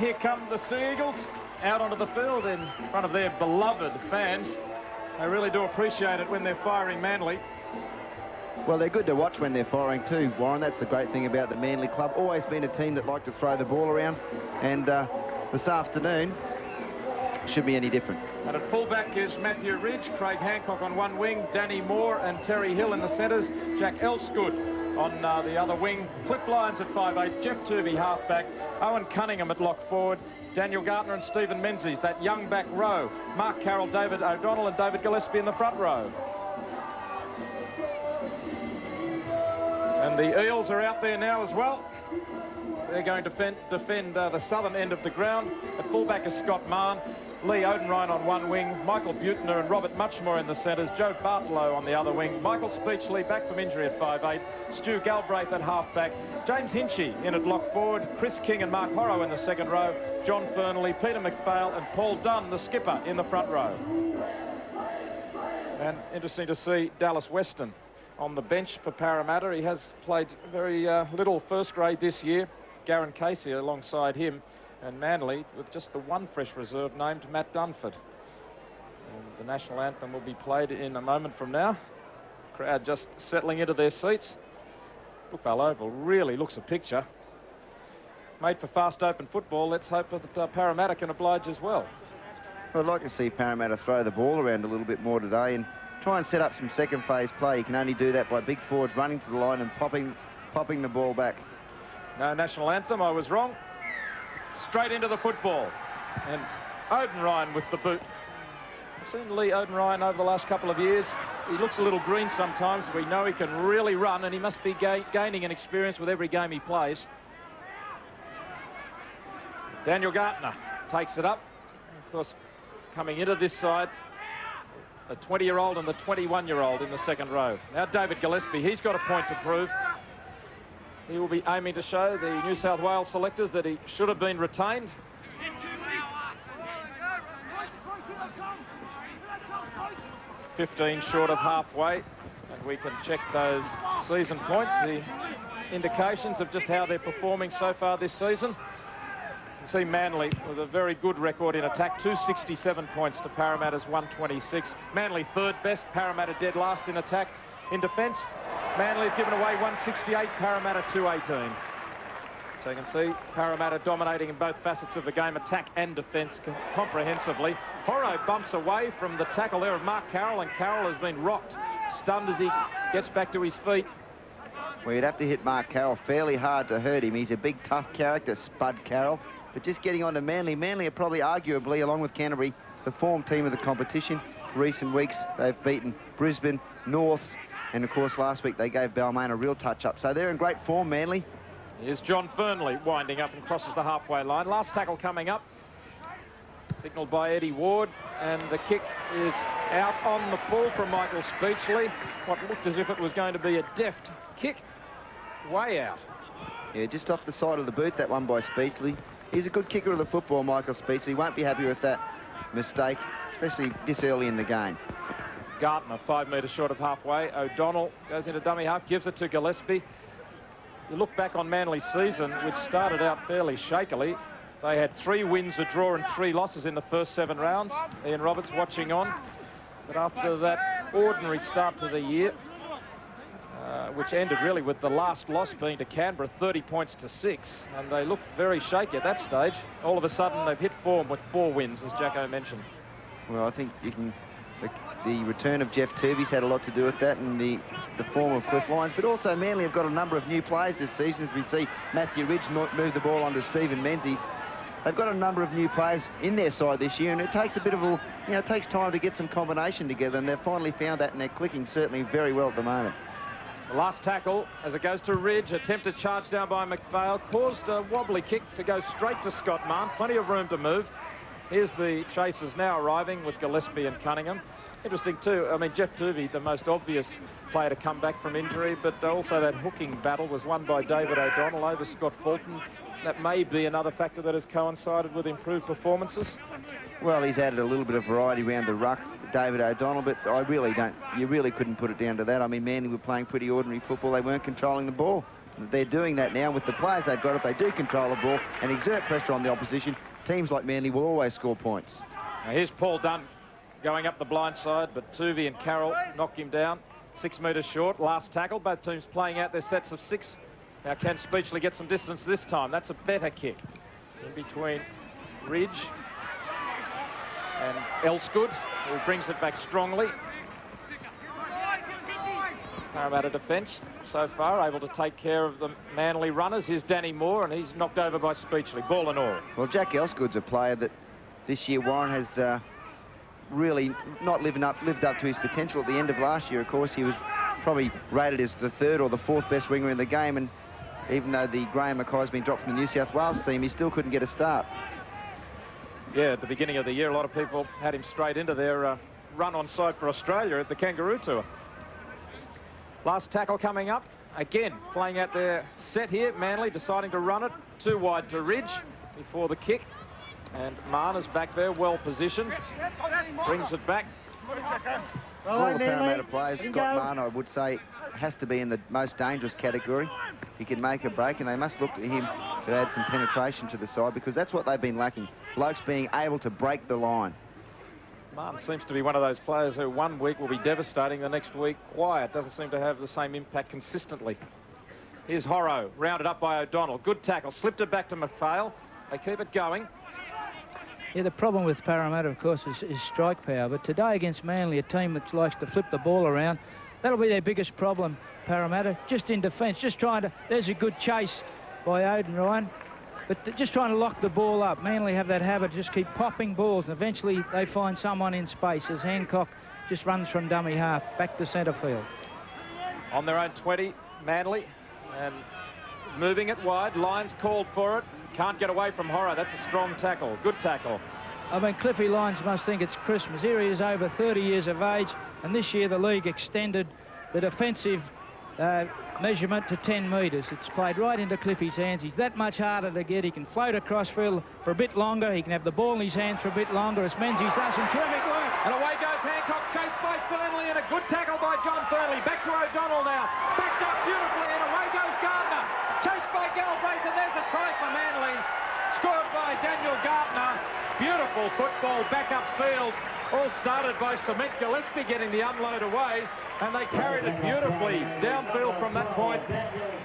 here come the Sea Eagles out onto the field in front of their beloved fans. They really do appreciate it when they're firing Manly. Well, they're good to watch when they're firing too, Warren. That's the great thing about the Manly club. Always been a team that like to throw the ball around, and this afternoon should be any different. And at fullback is Matthew Ridge, Craig Hancock on one wing, Danny Moore and Terry Hill in the centres, Jack Elsgood on the other wing, Cliff Lyons at 5'8", Jeff Turvey halfback, Owen Cunningham at lock forward, Daniel Gartner and Stephen Menzies, that young back row, Mark Carroll, David O'Donnell and David Gillespie in the front row. And the Eels are out there now as well. They're going to defend the southern end of the ground. At fullback is Scott Mahon, Lee Odenrine on one wing, Michael Butner and Robert Muchmore in the centres, Joe Bartlow on the other wing, Michael Speechley back from injury at 5'8", Stu Galbraith at halfback, James Hinchy in at lock forward, Chris King and Mark Horrow in the second row, John Fernley, Peter McPhail and Paul Dunn, the skipper, in the front row. And interesting to see Dallas Weston on the bench for Parramatta. He has played very little first grade this year. Garron Casey alongside him, and Manly with just the one fresh reserve named Matt Dunford. And the national anthem will be played in a moment from now. Crowd just settling into their seats. Brookvale Oval really looks a picture. Made for fast open football. Let's hope that Parramatta can oblige as well. I'd like to see Parramatta throw the ball around a little bit more today and try and set up some second phase play. You can only do that by big forwards running to the line and popping the ball back. No national anthem, I was wrong. Straight into the football. And Odenrine with the boot. I've seen Lee Odenrine over the last couple of years. He looks a little green sometimes. We know he can really run, and he must be gaining an experience with every game he plays. Daniel Gartner takes it up. Of course, coming into this side, the 20-year-old and the 21-year-old in the second row. Now David Gillespie, he's got a point to prove. He will be aiming to show the New South Wales selectors that he should have been retained. $15 short of halfway, and we can check those season points, the indications of just how they're performing so far this season. You can see Manly with a very good record in attack, 267 points to Parramatta's 126. Manly third best, Parramatta dead last in attack. In defence, Manly have given away 168, Parramatta 218. So you can see Parramatta dominating in both facets of the game, attack and defence comprehensively. Horrow bumps away from the tackle there of Mark Carroll, and Carroll has been rocked, stunned as he gets back to his feet. Well, you'd have to hit Mark Carroll fairly hard to hurt him. He's a big, tough character, Spud Carroll. But just getting on to Manly, Manly are probably arguably, along with Canterbury, the form team of the competition. Recent weeks, they've beaten Brisbane, Norths, and of course last week they gave Balmain a real touch-up. So they're in great form, Manly. Here's John Fernley winding up and crosses the halfway line. Last tackle coming up, signalled by Eddie Ward, and the kick is out on the pull from Michael Speechley. What looked as if it was going to be a deft kick, way out. Yeah, just off the side of the boot, that one by Speechley. He's a good kicker of the football, Michael Speechley. Won't be happy with that mistake, especially this early in the game. Gartner 5 metres short of halfway. O'Donnell goes into dummy half, gives it to Gillespie. You look back on Manly's season, which started out fairly shakily. They had 3 wins, a draw and 3 losses in the first 7 rounds. Ian Roberts watching on. But after that ordinary start to the year, which ended really with the last loss being to Canberra, 30 points to 6. And they looked very shaky at that stage. All of a sudden, they've hit form with 4 wins, as Jacko mentioned. Well, I think you can... The return of Jeff Turvey's had a lot to do with that, and the form of Cliff Lyons. But also Manly have got a number of new players this season, as we see Matthew Ridge move the ball onto Stephen Menzies. They've got a number of new players in their side this year, and it takes a bit of a, it takes time to get some combination together, and they've finally found that, and they're clicking certainly very well at the moment. The last tackle, as it goes to Ridge, attempted charge down by McPhail, caused a wobbly kick to go straight to Scott Mahon. Plenty of room to move. Here's the chasers now arriving with Gillespie and Cunningham. Interesting too, I mean, Jeff Turvey, the most obvious player to come back from injury, but also that hooking battle was won by David O'Donnell over Scott Fulton. That may be another factor that has coincided with improved performances. Well, he's added a little bit of variety around the ruck, David O'Donnell, but you really couldn't put it down to that. I mean, Manly were playing pretty ordinary football. They weren't controlling the ball. They're doing that now with the players they've got. If they do control the ball and exert pressure on the opposition, teams like Manly will always score points. Now here's Paul Dunn going up the blind side, but Tuvey and Carroll knock him down. 6 metres short. Last tackle. Both teams playing out their sets of 6. Now can Speechley get some distance this time? That's a better kick. In between Ridge and Elsgood, who brings it back strongly. Parramatta defence so far able to take care of the Manly runners. Here's Danny Moore, and he's knocked over by Speechley, ball and all. Well, Jack Elsgood's a player that this year Warren has really not lived up to his potential. At the end of last year, of course, he was probably rated as the 3rd or the 4th best winger in the game, and even though the Graham Mackay's been dropped from the New South Wales team, he still couldn't get a start. Yeah, at the beginning of the year, a lot of people had him straight into their run on side for Australia at the Kangaroo Tour. Last tackle coming up. Again, playing out their set here. Manly deciding to run it. Too wide to Ridge before the kick. And Marner's back there, well positioned. Brings it back. All the Parramatta players, Scott Marner, I would say, has to be in the most dangerous category. He can make a break, and they must look to him to add some penetration to the side, because that's what they've been lacking. Blokes being able to break the line. Martin seems to be one of those players who one week will be devastating, the next week quiet. Doesn't seem to have the same impact consistently. Here's Horrow, rounded up by O'Donnell. Good tackle, slipped it back to McPhail. They keep it going. Yeah, the problem with Parramatta, of course, is strike power. But today against Manly, a team that likes to flip the ball around, that'll be their biggest problem, Parramatta. Just in defence, just trying to... There's a good chase by Oden Ryan. But just trying to lock the ball up. Manly have that habit, just keep popping balls, and eventually they find someone in space as Hancock just runs from dummy half back to centre field. On their own 20, Manly, and moving it wide. Lyons called for it. Can't get away from Horror. That's a strong tackle. Good tackle. I mean, Cliffy Lyons must think it's Christmas. Here he is, over 30 years of age, and this year the league extended the defensive measurement to 10 metres. It's played right into Cliffy's hands. He's that much harder to get. He can float across field for a bit longer. He can have the ball in his hands for a bit longer, as Menzies does some terrific work. And away goes Hancock, chased by Fernley, and a good tackle by John Fernley. Back to O'Donnell now. Backed up beautifully, and away goes Gardner. Chased by Galbraith, and there's a try for Manly. Scored by Daniel Gardner. Beautiful football back upfield. All started by Cement Gillespie getting the unload away, and they carried it beautifully downfield from that point.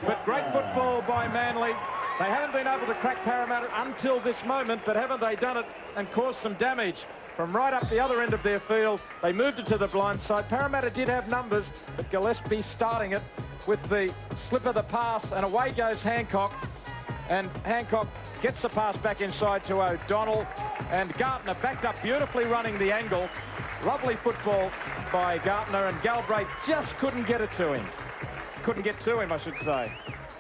But great football by Manly. They haven't been able to crack Parramatta until this moment, but haven't they done it and caused some damage from right up the other end of their field? They moved it to the blind side. Parramatta did have numbers, but Gillespie starting it with the slip of the pass, and away goes Hancock. And Hancock gets the pass back inside to O'Donnell, and Gartner backed up beautifully running the angle. Lovely football by Gartner, and Galbraith just couldn't get it to him. Couldn't get to him, I should say.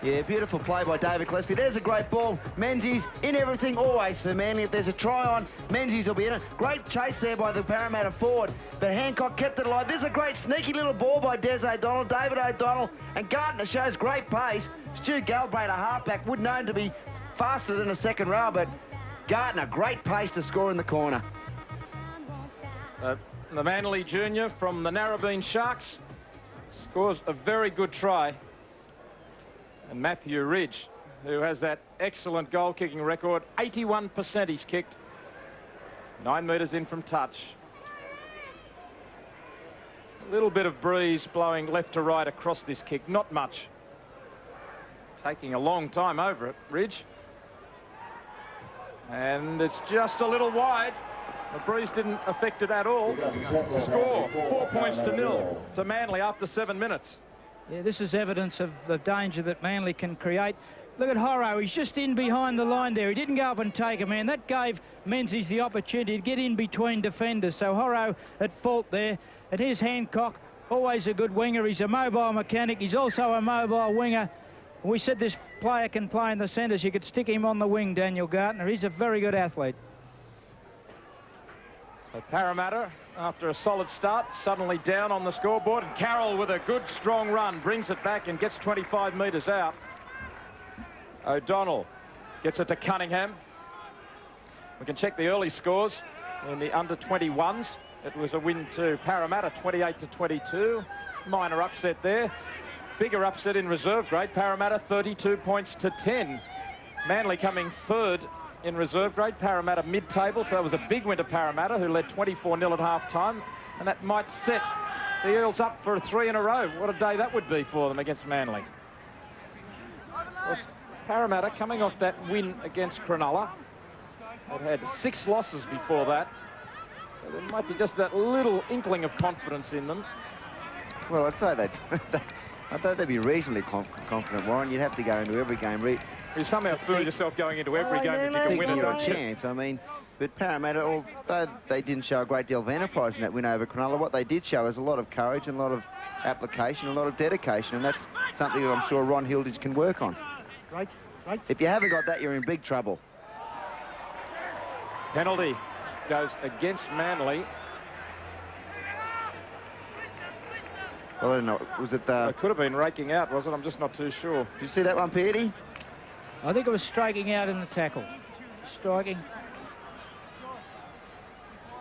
Yeah, beautiful play by David Gillespie. There's a great ball. Menzies in everything always for Manly. If there's a try on, Menzies will be in it. Great chase there by the Parramatta forward, but Hancock kept it alive. There's a great sneaky little ball by Des O'Donnell, David O'Donnell, and Gartner shows great pace. Stu Galbraith, a halfback, would known to be faster than a second row, but Gartner, great pace to score in the corner. The Manly junior from the Narrabeen Sharks scores a very good try. And Matthew Ridge, who has that excellent goal-kicking record, 81% he's kicked, 9 metres in from touch. A little bit of breeze blowing left to right across this kick, not much. Taking a long time over it, Ridge. And it's just a little wide. The breeze didn't affect it at all. Score, 4 points to 0 to Manly after 7 minutes. Yeah, this is evidence of the danger that Manly can create. Look at Horrow. He's just in behind the line there. He didn't go up and take a man. That gave Menzies the opportunity to get in between defenders. So Horrow at fault there. And here's Hancock, always a good winger. He's a mobile mechanic. He's also a mobile winger. We said this player can play in the centres. You could stick him on the wing, Daniel Gartner. He's a very good athlete. So Parramatta, after a solid start, suddenly down on the scoreboard, and Carroll with a good strong run brings it back and gets 25 metres out. O'Donnell gets it to Cunningham. We can check the early scores in the under-21s. It was a win to Parramatta, 28-22. Minor upset there. bigger upset in reserve grade. Parramatta 32 points to 10. Manly coming third in reserve grade. Parramatta mid-table, so it was a big win to Parramatta, who led 24-0 at half-time, and that might set the Eels up for 3 in a row. What a day that would be for them against Manly. Parramatta coming off that win against Cronulla. They'd had 6 losses before that. So there might be just that little inkling of confidence in them. Well, I'd say that I thought they'd be reasonably confident, Warren. You'd have to go into every game. You somehow fool yourself going into every game that you can win it. You're a chance. I mean, but Parramatta, although they didn't show a great deal of enterprise in that win over Cronulla, what they did show is a lot of courage and a lot of application, a lot of dedication, and that's something that I'm sure Ron Hilditch can work on. Right. If you haven't got that, you're in big trouble. Penalty goes against Manly. Well, I don't know. Was it? It could have been raking out, was it? I'm just not too sure. Did you see that one, Peardy? I think it was striking out in the tackle. Striking.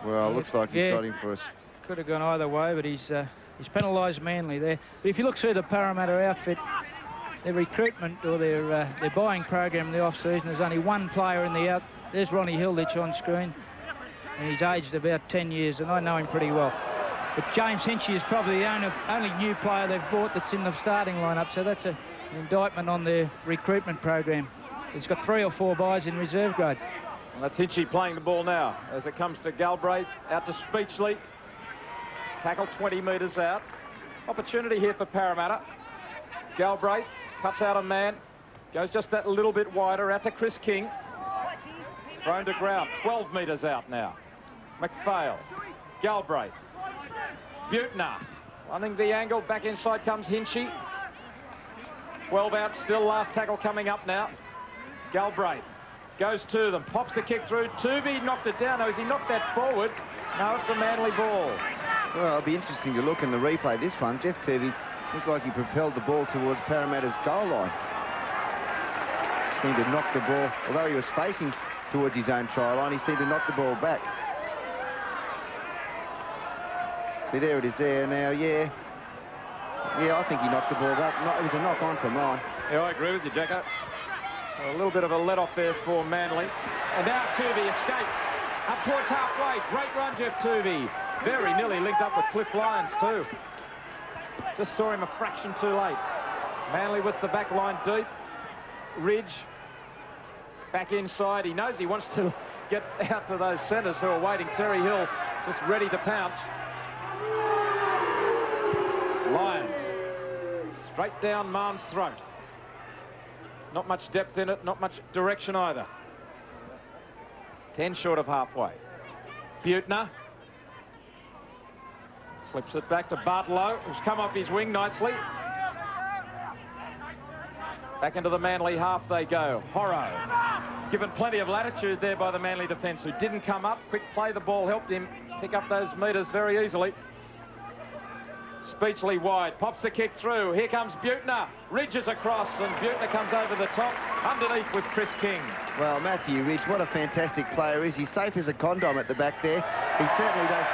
Well, it looks like he's got him for us. Could have gone either way, but he's penalised Manly there. But if you look through the Parramatta outfit, their recruitment or their buying program in the off-season, there's only one player in the out. There's Ronnie Hilditch on screen, and he's aged about 10 years, and I know him pretty well. But James Hinchy is probably the only new player they've bought that's in the starting lineup, so that's an indictment on their recruitment program. It's got 3 or 4 buys in reserve grade. And that's Hinchy playing the ball now as it comes to Galbraith, out to Speechley. Tackle 20 metres out. Opportunity here for Parramatta. Galbraith cuts out a man, goes just that little bit wider, out to Chris King. Thrown to ground, 12 metres out now. McPhail, Galbraith, Butner, running the angle, back inside comes Hinchy. 12 out still, last tackle coming up now. Galbraith goes to them, pops the kick through. Tuvey knocked it down. Now, has he knocked that forward? No, it's a Manly ball. Well, it'll be interesting to look in the replay this one. Jeff Tuvey looked like he propelled the ball towards Parramatta's goal line. Seemed to knock the ball, although he was facing towards his own try line, he seemed to knock the ball back. See, there it is there now, yeah. Yeah, I think he knocked the ball back. It was a knock-on from mine. Yeah, I agree with you, Jacko. A little bit of a let-off there for Manly. And now Tuvey escapes up towards halfway. Great run, Jeff Tuvey. Very nearly linked up with Cliff Lyons, too. Just saw him a fraction too late. Manly with the back line deep. Ridge back inside. He knows he wants to get out to those centres who are waiting. Terry Hill just ready to pounce. Lyons straight down Mahn's throat. Not much depth in it, not much direction either. 10 short of halfway. Butner slips it back to Bartlow, who's come off his wing nicely. Back into the Manly half they go. Horrow given plenty of latitude there by the Manly defence, who didn't come up. Quick play, the ball helped him pick up those metres very easily. Speechley wide, pops the kick through. Here comes Butner, ridges across, and Butner comes over the top. Underneath was Chris King. Well, Matthew Ridge, what a fantastic player is. He's safe as a condom at the back there. He certainly does.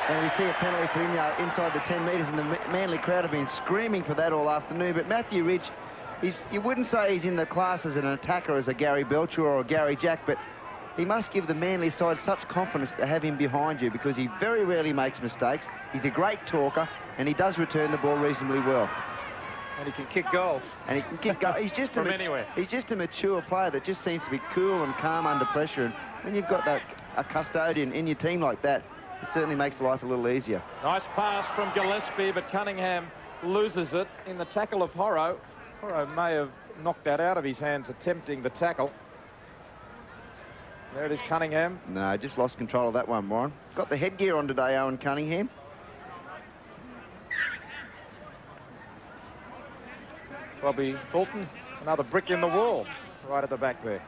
And we see a penalty for him inside the 10 metres, and the Manly crowd have been screaming for that all afternoon. But Matthew Ridge, you wouldn't say he's in the class as an attacker as a Gary Belcher or a Gary Jack, but he must give the Manly side such confidence to have him behind you, because he very rarely makes mistakes. He's a great talker, and he does return the ball reasonably well. And he can kick goals. And he can kick goals. He's just from anywhere. He's just a mature player that just seems to be cool and calm under pressure. And when you've got a custodian in your team like that, it certainly makes life a little easier. Nice pass from Gillespie, but Cunningham loses it in the tackle of Horrow. Horrow may have knocked that out of his hands attempting the tackle. There it is, Cunningham. No, just lost control of that one, Warren. Got the headgear on today, Owen Cunningham. Bobby Fulton, another brick in the wall, right at the back there.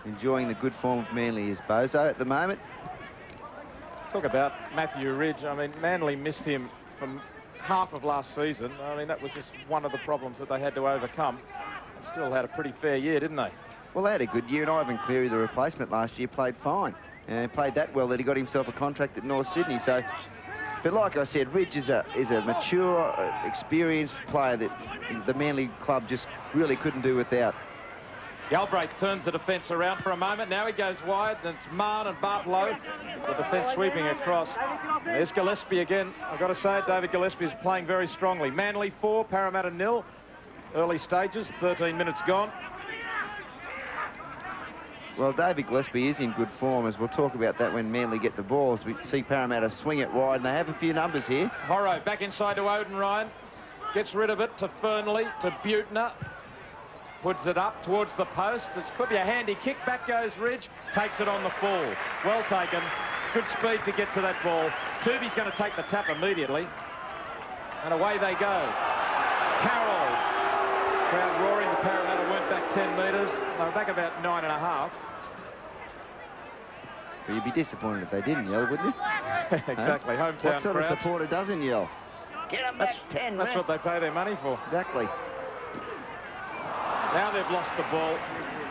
Enjoying the good form of Manly is Bozo at the moment. Talk about Matthew Ridge. I mean, Manly missed him from half of last season. I mean, that was just one of the problems that they had to overcome. And still had a pretty fair year, didn't they? Well, they had a good year, and Ivan Cleary, the replacement last year, played fine. And played that well that he got himself a contract at North Sydney. So But like I said, Ridge is a mature, experienced player that the Manly club just really couldn't do without. Galbraith turns the defence around for a moment. Now he goes wide, and it's Mann and Bartlow. The defence sweeping across. There's Gillespie again. I've got to say, David Gillespie is playing very strongly. Manly 4, Parramatta 0. Early stages, 13 minutes gone. Well, David Gillespie is in good form, as we'll talk about that when Manly get the ball, as we see Parramatta swing it wide, and they have a few numbers here. Horrow back inside to Oden Ryan. Gets rid of it to Fernley, to Butner. Puts it up towards the post. It could be a handy kick. Back goes Ridge. Takes it on the full. Well taken. Good speed to get to that ball. Tooby's going to take the tap immediately. And away they go. Carroll. Crowd roaring. The Parramatta went back 10 metres. They were back about 9.5. But you'd be disappointed if they didn't yell, wouldn't you? Exactly. Huh? Hometown What sort of crowds. supporter doesn't yell? Get them back 10, That's what they pay their money for. Exactly. Now they've lost the ball,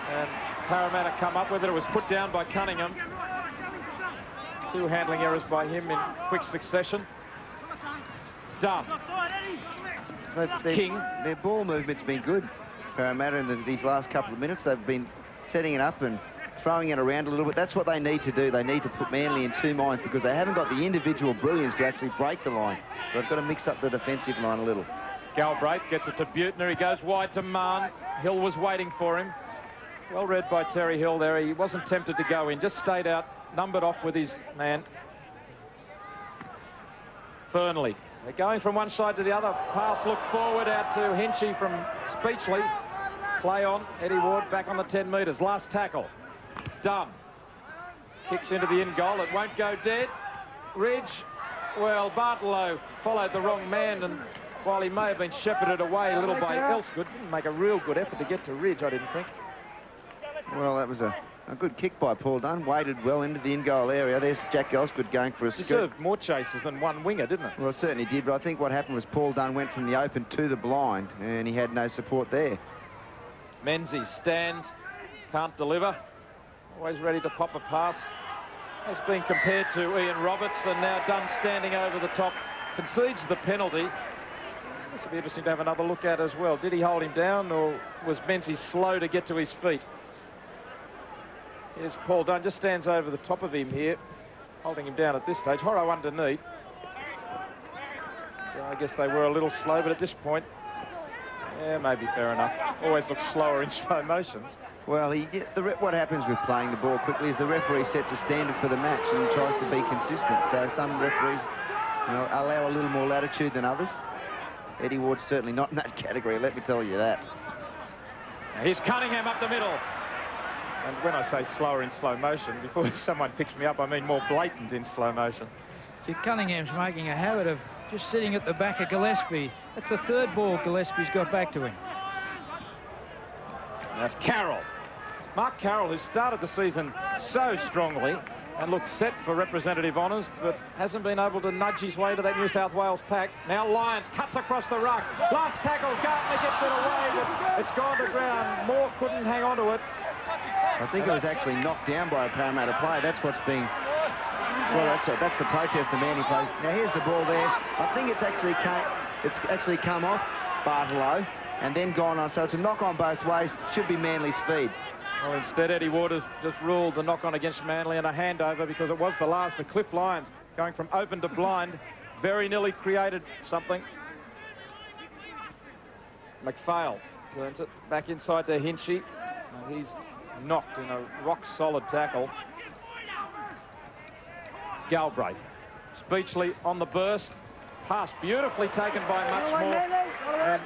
and Parramatta come up with it. It was put down by Cunningham. 2 handling errors by him in quick succession. Done. King. Their ball movement's been good. Parramatta in these last couple of minutes, they've been setting it up and throwing it around a little bit. That's what they need to do. They need to put Manly in 2 minds because they haven't got the individual brilliance to actually break the line. So they've got to mix up the defensive line a little. Galbraith gets it to Butner. He goes wide to Mann. Hill was waiting for him. Well read by Terry Hill there. He wasn't tempted to go in. Just stayed out, numbered off with his man. Fernley. They're going from one side to the other. Pass look forward out to Hinchy from Speechley. Play on. Eddie Ward back on the 10 metres. Last tackle. Done. Kicks into the in goal. It won't go dead. Ridge. Well, Bartlow followed the wrong man, and while he may have been shepherded away a little by Elsgood, didn't make a real good effort to get to Ridge, I didn't think. Well, that was a good kick by Paul Dunn. Waded well into the in-goal area. There's Jack Elsgood going for a scoop. Deserved more chases than one winger, didn't it? Well, it certainly did, but I think what happened was Paul Dunn went from the open to the blind, and he had no support there. Menzies stands, can't deliver. Always ready to pop a pass. Has been compared to Ian Roberts, and now Dunn standing over the top. Concedes the penalty. This will be interesting to have another look at as well. Did he hold him down, or was Menzies slow to get to his feet? Here's Paul Dunn, just stands over the top of him here, holding him down at this stage. Horrow underneath. So I guess they were a little slow, but at this point, yeah, maybe fair enough. Always looks slower in slow motions. Well, what happens with playing the ball quickly is the referee sets a standard for the match and tries to be consistent. So some referees, allow a little more latitude than others. Eddie Ward's certainly not in that category, let me tell you that. Now here's Cunningham up the middle. And when I say slower in slow motion, before someone picks me up, I mean more blatant in slow motion. See, Cunningham's making a habit of just sitting at the back of Gillespie. That's the 3rd ball Gillespie's got back to him. That's Carroll. Mark Carroll, who started the season so strongly and looked set for representative honours, but hasn't been able to nudge his way to that New South Wales pack. Now Lyons cuts across the ruck. Last tackle, Gartner gets it away, but it's gone to ground. Moore couldn't hang on to it. I think it was actually knocked down by a Parramatta player. That's what's being... Well, that's the protest the Manly plays. Now, here's the ball there. I think it's actually come off Bartlow and then gone on. So it's a knock-on both ways. Should be Manly's feed. Well, instead, Eddie Ward has just ruled the knock-on against Manly and a handover because it was the last for Cliff Lyons, going from open to blind. Very nearly created something. McPhail turns it back inside to Hinchy. And he's knocked in a rock-solid tackle. Galbraith. Speechley on the burst. Pass beautifully taken by Muchmore. And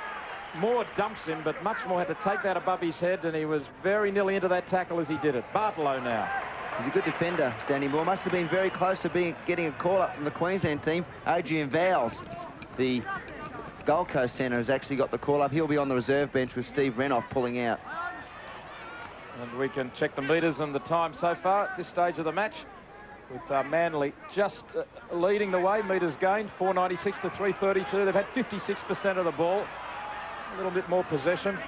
Moore dumps him, but Muchmore had to take that above his head, and he was very nearly into that tackle as he did it. Bartlow now. He's a good defender, Danny Moore. Must have been very close to getting a call-up from the Queensland team. Adrian Vowles, the Gold Coast centre, has actually got the call-up. He'll be on the reserve bench with Steve Renoff pulling out. And we can check the metres and the time so far at this stage of the match, with Manly just leading the way. Metres gained, 496 to 332. They've had 56% of the ball. A little bit more possession.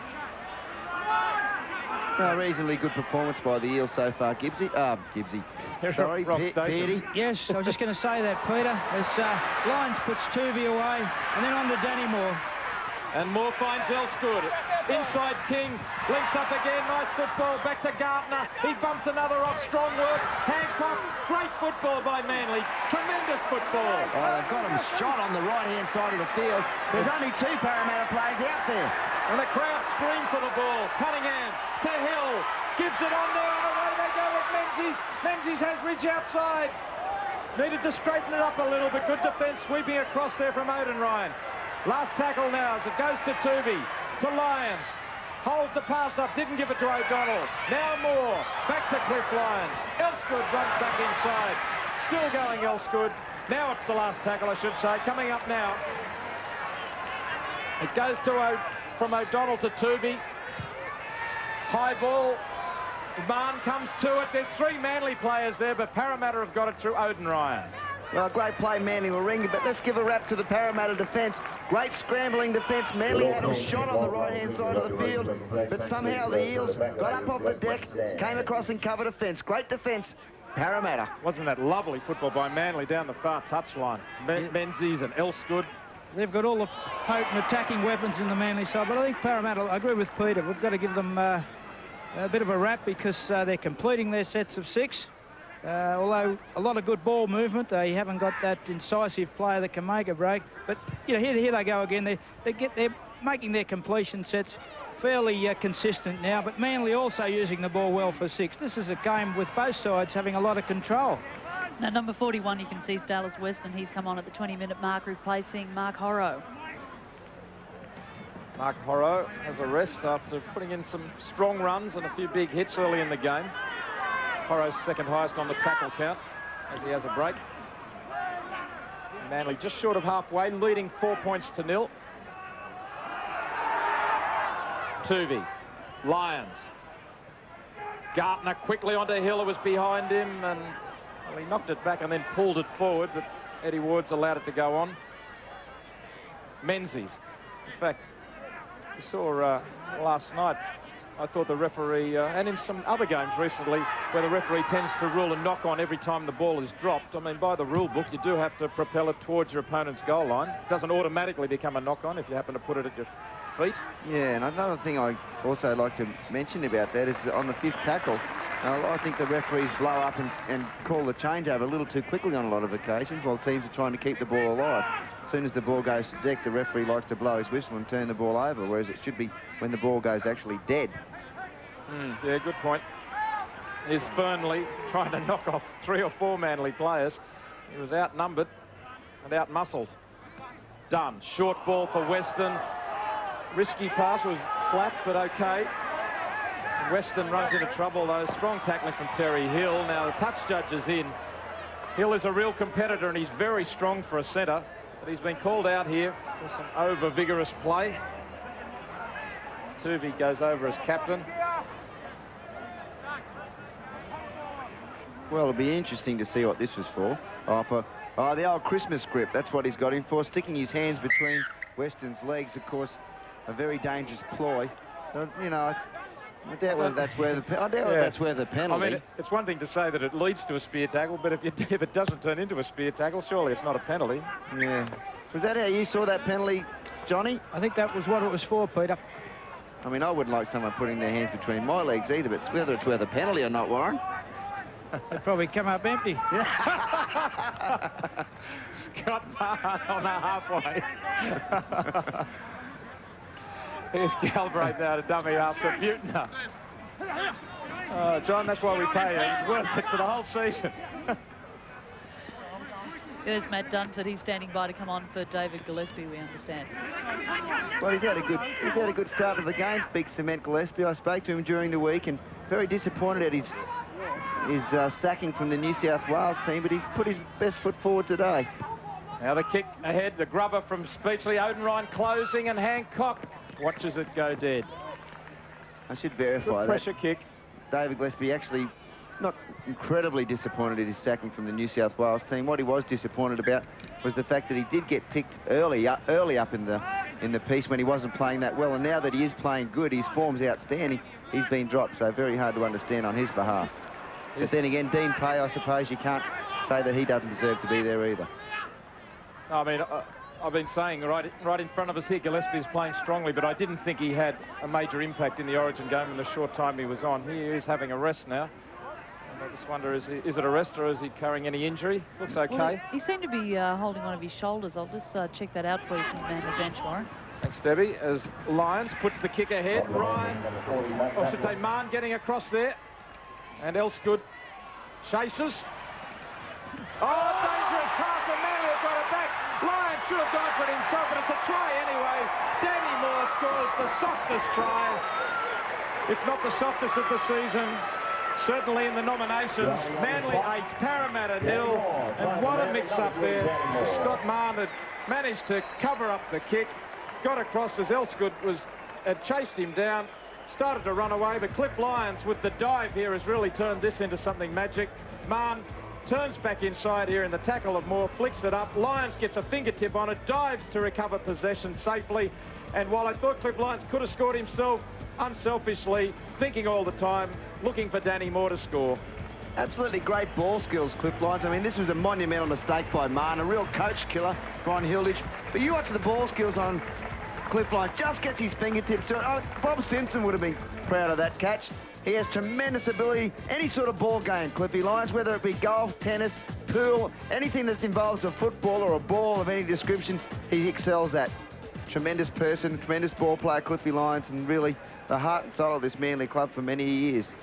So a reasonably good performance by the Eels so far, Gibbsy. Sorry, Peardy. Yes, I was just going to say that, Peter. As Lyons puts Tuvey away, and then on to Danny Moore. And Moore finds Elsgood. Inside King, links up again, nice football, back to Gartner. He bumps another off, strong work. Hancock, great football by Manly. Tremendous football. Oh, they've got him shot on the right-hand side of the field. There's only 2 Parramatta players out there. And the crowd scream for the ball. Cunningham to Hill, gives it on there, and away they go with Menzies. Menzies has Ridge outside. Needed to straighten it up a little bit. Good defence sweeping across there from Odenryan. Last tackle now as it goes to Tuvey, to Lyons. Holds the pass up, didn't give it to O'Donnell. Now Moore, back to Cliff Lyons. Elsgood runs back inside. Still going Elsgood. Now it's the last tackle, I should say. Coming up now. It goes to from O'Donnell to Tuvey. High ball. Mann comes to it. There's 3 Manly players there, but Parramatta have got it through Odenryan. Well, great play, Manly Warringah, but let's give a rap to the Parramatta defence. Great scrambling defence. Manly had him shot on the right-hand side of the field, but somehow the Eels got up off the deck, came across and covered a fence. Great defence, Parramatta. Wasn't that lovely football by Manly down the far touchline? Menzies and Elsgood. They've got all the potent attacking weapons in the Manly side, but I think Parramatta, I agree with Peter, we've got to give them a bit of a rap because they're completing their sets of 6. Although a lot of good ball movement, they haven't got that incisive player that can make a break. But you know, here they go again. They're making their completion sets fairly consistent now. But Manly also using the ball well for 6. This is a game with both sides having a lot of control. Now, number 41, you can see is Dallas Weston. He's come on at the 20-minute mark, replacing Mark Horrow. Mark Horrow has a rest after putting in some strong runs and a few big hits early in the game. Horrow's second highest on the tackle count as he has a break. Manly just short of halfway, leading 4 points to 0. Tuvey, Lyons. Gartner quickly onto Hill, who was behind him, and well, he knocked it back and then pulled it forward, but Eddie Ward's allowed it to go on. Menzies. In fact, we saw last night, I thought the referee, and in some other games recently, where the referee tends to rule a knock-on every time the ball is dropped. I mean, by the rule book, you do have to propel it towards your opponent's goal line. It doesn't automatically become a knock-on if you happen to put it at your feet. Yeah, and another thing I also like to mention about that is on the 5th tackle, I think the referees blow up and call the changeover a little too quickly on a lot of occasions while teams are trying to keep the ball alive. As soon as the ball goes to deck, the referee likes to blow his whistle and turn the ball over, whereas it should be when the ball goes actually dead. Yeah, good point. Here's Fernley trying to knock off 3 or 4 Manly players. He was outnumbered and out-muscled. Done. Short ball for Weston. Risky pass, was flat, but okay. Weston runs into trouble, though. Strong tackling from Terry Hill. Now the touch judge is in. Hill is a real competitor, and he's very strong for a centre. But he's been called out here for some over-vigorous play. Tuvey goes over as captain. Well, it'll be interesting to see what this was for. The old Christmas grip, that's what he's got him for. Sticking his hands between Weston's legs, of course, a very dangerous ploy. But, you know, I doubt whether that's where the penalty. I mean, it's one thing to say that it leads to a spear tackle, but if it doesn't turn into a spear tackle, surely it's not a penalty. Yeah. Was that how you saw that penalty, Johnny? I think that was what it was for, Peter. I mean, I wouldn't like someone putting their hands between my legs either, but whether it's where the penalty or not, Warren. They'd probably come up empty. Scott Barn on the halfway. Here's Galbraith now to dummy after Butner. John, that's why we pay him. It's worth it for the whole season. There's Matt Dunford. He's standing by to come on for David Gillespie, we understand. Well, he's had a good start to the game. Big cement Gillespie. I spoke to him during the week and very disappointed at his sacking from the New South Wales team, but he's put his best foot forward today. Now the kick ahead, the grubber from Speechley. Odenryan closing, and Hancock watches it go dead. I should verify Good that. pressure kick. David Gillespie actually not incredibly disappointed at his sacking from the New South Wales team. What he was disappointed about was the fact that he did get picked early up in the piece when he wasn't playing that well, and now that he is playing good, his form's outstanding. he's been dropped, so very hard to understand on his behalf. But then again, Dean Pay, I suppose you can't say that he doesn't deserve to be there either. I mean, I've been saying right in front of us here, Gillespie is playing strongly, but I didn't think he had a major impact in the Origin game in the short time he was on. He is having a rest now. And I just wonder, is it a rest or is he carrying any injury? Looks okay. Well, he seemed to be holding one of his shoulders. I'll just check that out for you from the man on the bench, Warren. Thanks, Debbie. As Lyons puts the kick ahead, Ryan, or I should say Mann getting across there. And Elsgood chases. Oh, dangerous pass, and Manley have got it back. Lyons should have gone for it himself, but it's a try anyway. Danny Moore scores the softest try, if not the softest of the season. Certainly in the nominations. Manly 8, Parramatta 0, and what a mix-up there. Scott Mann had managed to cover up the kick, got across as Elsgood had chased him down, started to run away, but Cliff Lyons with the dive here has really turned this into something magic. Mann turns back inside here in the tackle of Moore, flicks it up. Lyons gets a fingertip on it, dives to recover possession safely. And while I thought Cliff Lyons could have scored himself, unselfishly, thinking all the time, looking for Danny Moore to score. Absolutely great ball skills, Cliff Lyons. I mean, this was a monumental mistake by Mann, a real coach killer, Ron Hilditch. But you watch the ball skills on Cliff Lyons, just gets his fingertips to it. Oh, Bob Simpson would have been proud of that catch. He has tremendous ability, any sort of ball game, Cliffy Lyons, whether it be golf, tennis, pool, anything that involves a football or a ball of any description, he excels at. Tremendous person, tremendous ball player, Cliffy Lyons, and really the heart and soul of this Manly club for many years.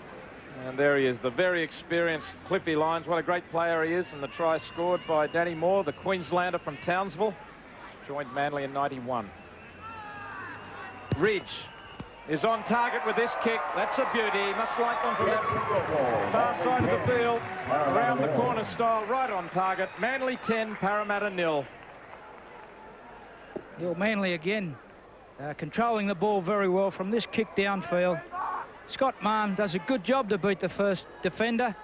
And there he is, the very experienced Cliffy Lyons. What a great player he is, and the try scored by Danny Moore, the Queenslander from Townsville, joined Manly in '91. Ridge is on target with this kick. That's a beauty. He must like them from that far side of the field, around the corner style, right on target. Manly 10, Parramatta 0. Manly again, controlling the ball very well from this kick downfield. Scott Mann does a good job to beat the first defender.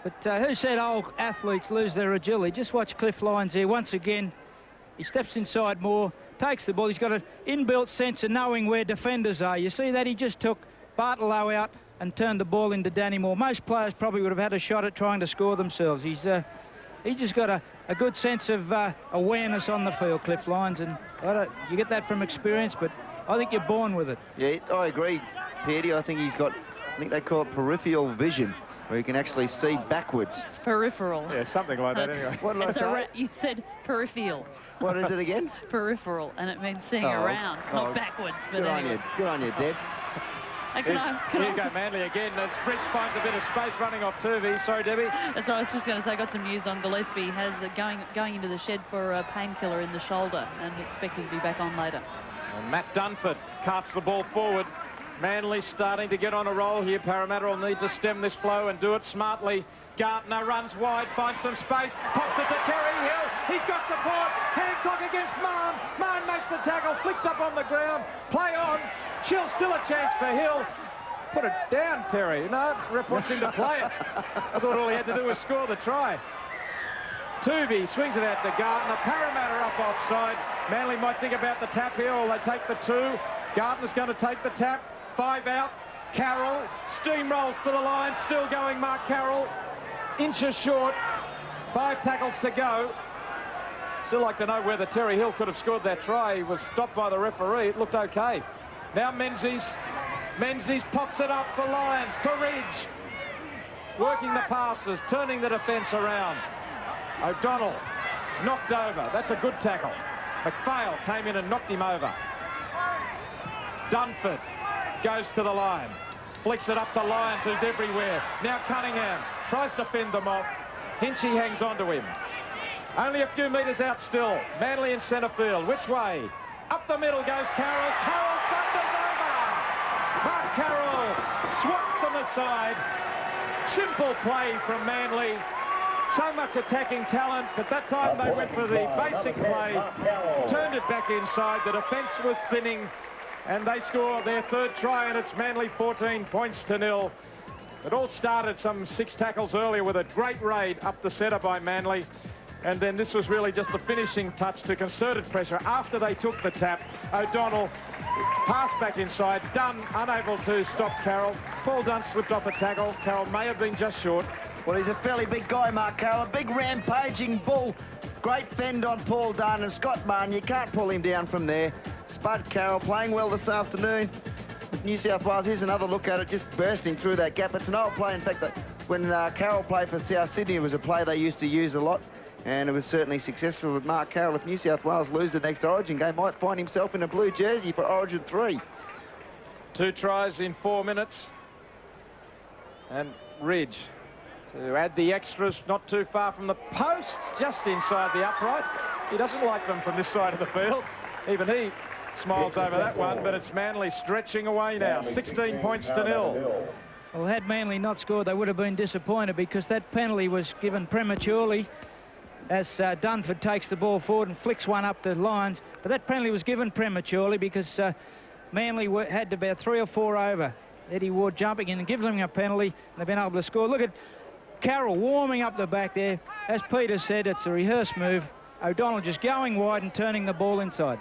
But who said old athletes lose their agility? Just watch Cliff Lyons here once again. He steps inside Moore, takes the ball. He's got an inbuilt sense of knowing where defenders are. You see that he just took Bartolo out and turned the ball into Danny Moore. Most players probably would have had a shot at trying to score themselves. He's just got a good sense of awareness on the field, Cliff Lyons, and you get that from experience, but I think you're born with it. Yeah, I agree, Petey. I think he's got, I think they call it peripheral vision, where he can actually see backwards. It's peripheral. Yeah, something like that anyway. What did I say? You said peripheral. What is it again? Peripheral, and it means seeing around, not backwards. But anyway. Good on you, Deb. Can Here you go, Manly again. As Rich finds a bit of space running off Tuvey. Sorry, Debbie. That's what I was just going to say. I got some news on Gillespie. Has going into the shed for a painkiller in the shoulder and expected to be back on later. And Matt Dunford carts the ball forward. Manly starting to get on a roll here. Parramatta will need to stem this flow and do it smartly. Gartner runs wide, finds some space, pops it to Terry Hill. He's got support. Hancock against Mann. Mann makes the tackle, flicked up on the ground. Play on. Chill, still a chance for Hill. Put it down, Terry. No, ref wants him to play it. I thought all he had to do was score the try. Tuvey swings it out to Gartner. Parramatta up offside. Manly might think about the tap here, or they take the 2. Gartner's going to take the tap. 5 out. Carroll steamrolls for the line. Still going, Mark Carroll. Inches short. 5 tackles to go. Still like to know whether Terry Hill could have scored that try. He was stopped by the referee. It looked okay. Now Menzies pops it up for Lyons to Ridge. Working the passes, turning the defence around. O'Donnell knocked over. That's a good tackle. McPhail came in and knocked him over. Dunford goes to the line. Flicks it up to Lyons, who's everywhere. Now Cunningham tries to fend them off. Hinchy hangs on to him. Only a few metres out still. Manly in centre field. Which way? Up the middle goes Carroll. Carroll thunders over. Mark Carroll swats them aside. Simple play from Manly. So much attacking talent, but that time they went for the basic play. Turned it back inside. The defence was thinning, and they score their 3rd try, and it's Manly 14 points to 0. It all started some 6 tackles earlier with a great raid up the centre by Manly. And then this was really just the finishing touch to concerted pressure after they took the tap. O'Donnell Pass back inside. Dunn unable to stop Carroll. Paul Dunn slipped off a tackle. Carroll may have been just short. Well, he's a fairly big guy, Mark Carroll. A big rampaging bull. Great fend on Paul Dunn and Scott Martin. You can't pull him down from there. Spud Carroll playing well this afternoon. New South Wales, here's another look at it, just bursting through that gap. It's an old play. In fact, that when Carroll played for South Sydney, it was a play they used to use a lot, and it was certainly successful with Mark Carroll. If New South Wales lose the next Origin game, might find himself in a blue jersey for Origin 3. 2 tries in 4 minutes. And Ridge to add the extras, not too far from the post, just inside the uprights. He doesn't like them from this side of the field. Even he smiles over that one, but it's Manly stretching away now. 16 points to 0. Well, had Manly not scored, they would have been disappointed, because that penalty was given prematurely as Dunford takes the ball forward and flicks one up the lines. But that penalty was given prematurely because Manly had about 3 or 4 over. Eddie Ward jumping in and giving them a penalty, and they've been able to score. Look at Carroll warming up the back there. As Peter said, it's a rehearsed move. O'Donnell just going wide and turning the ball inside.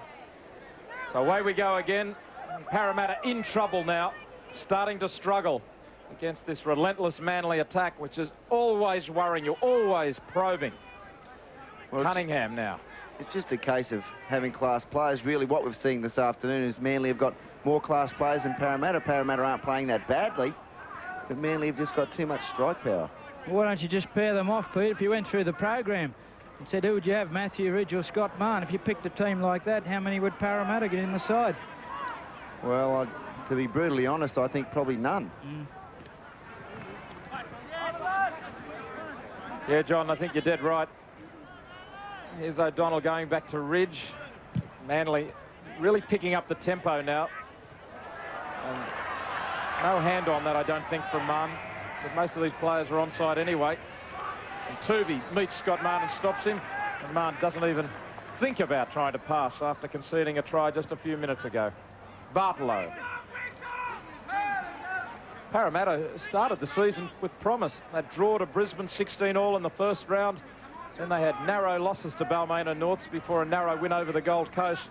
So away we go again. Parramatta in trouble now, starting to struggle against this relentless Manly attack, which is always worrying you, always probing. Well, Cunningham now. It's just a case of having class players. Really, what we've seen this afternoon is Manly have got more class players than Parramatta. Parramatta aren't playing that badly, but Manly have just got too much strike power. Why don't you just pair them off, Pete? If you went through the program and said, who would you have, Matthew Ridge or Scott Martin? If you picked a team like that, how many would Parramatta get in the side? Well, to be brutally honest, I think probably none. Yeah, John, I think you're dead right. Here's O'Donnell going back to Ridge. Manly really picking up the tempo now. And no hand on that, I don't think, from Martin. But most of these players are onside anyway. And Tooby meets Scott Martin and stops him. And Martin doesn't even think about trying to pass after conceding a try just a few minutes ago. Bartolo. Parramatta started the season with promise. That draw to Brisbane, 16-all in the first round. Then they had narrow losses to Balmain and Norths before a narrow win over the Gold Coast.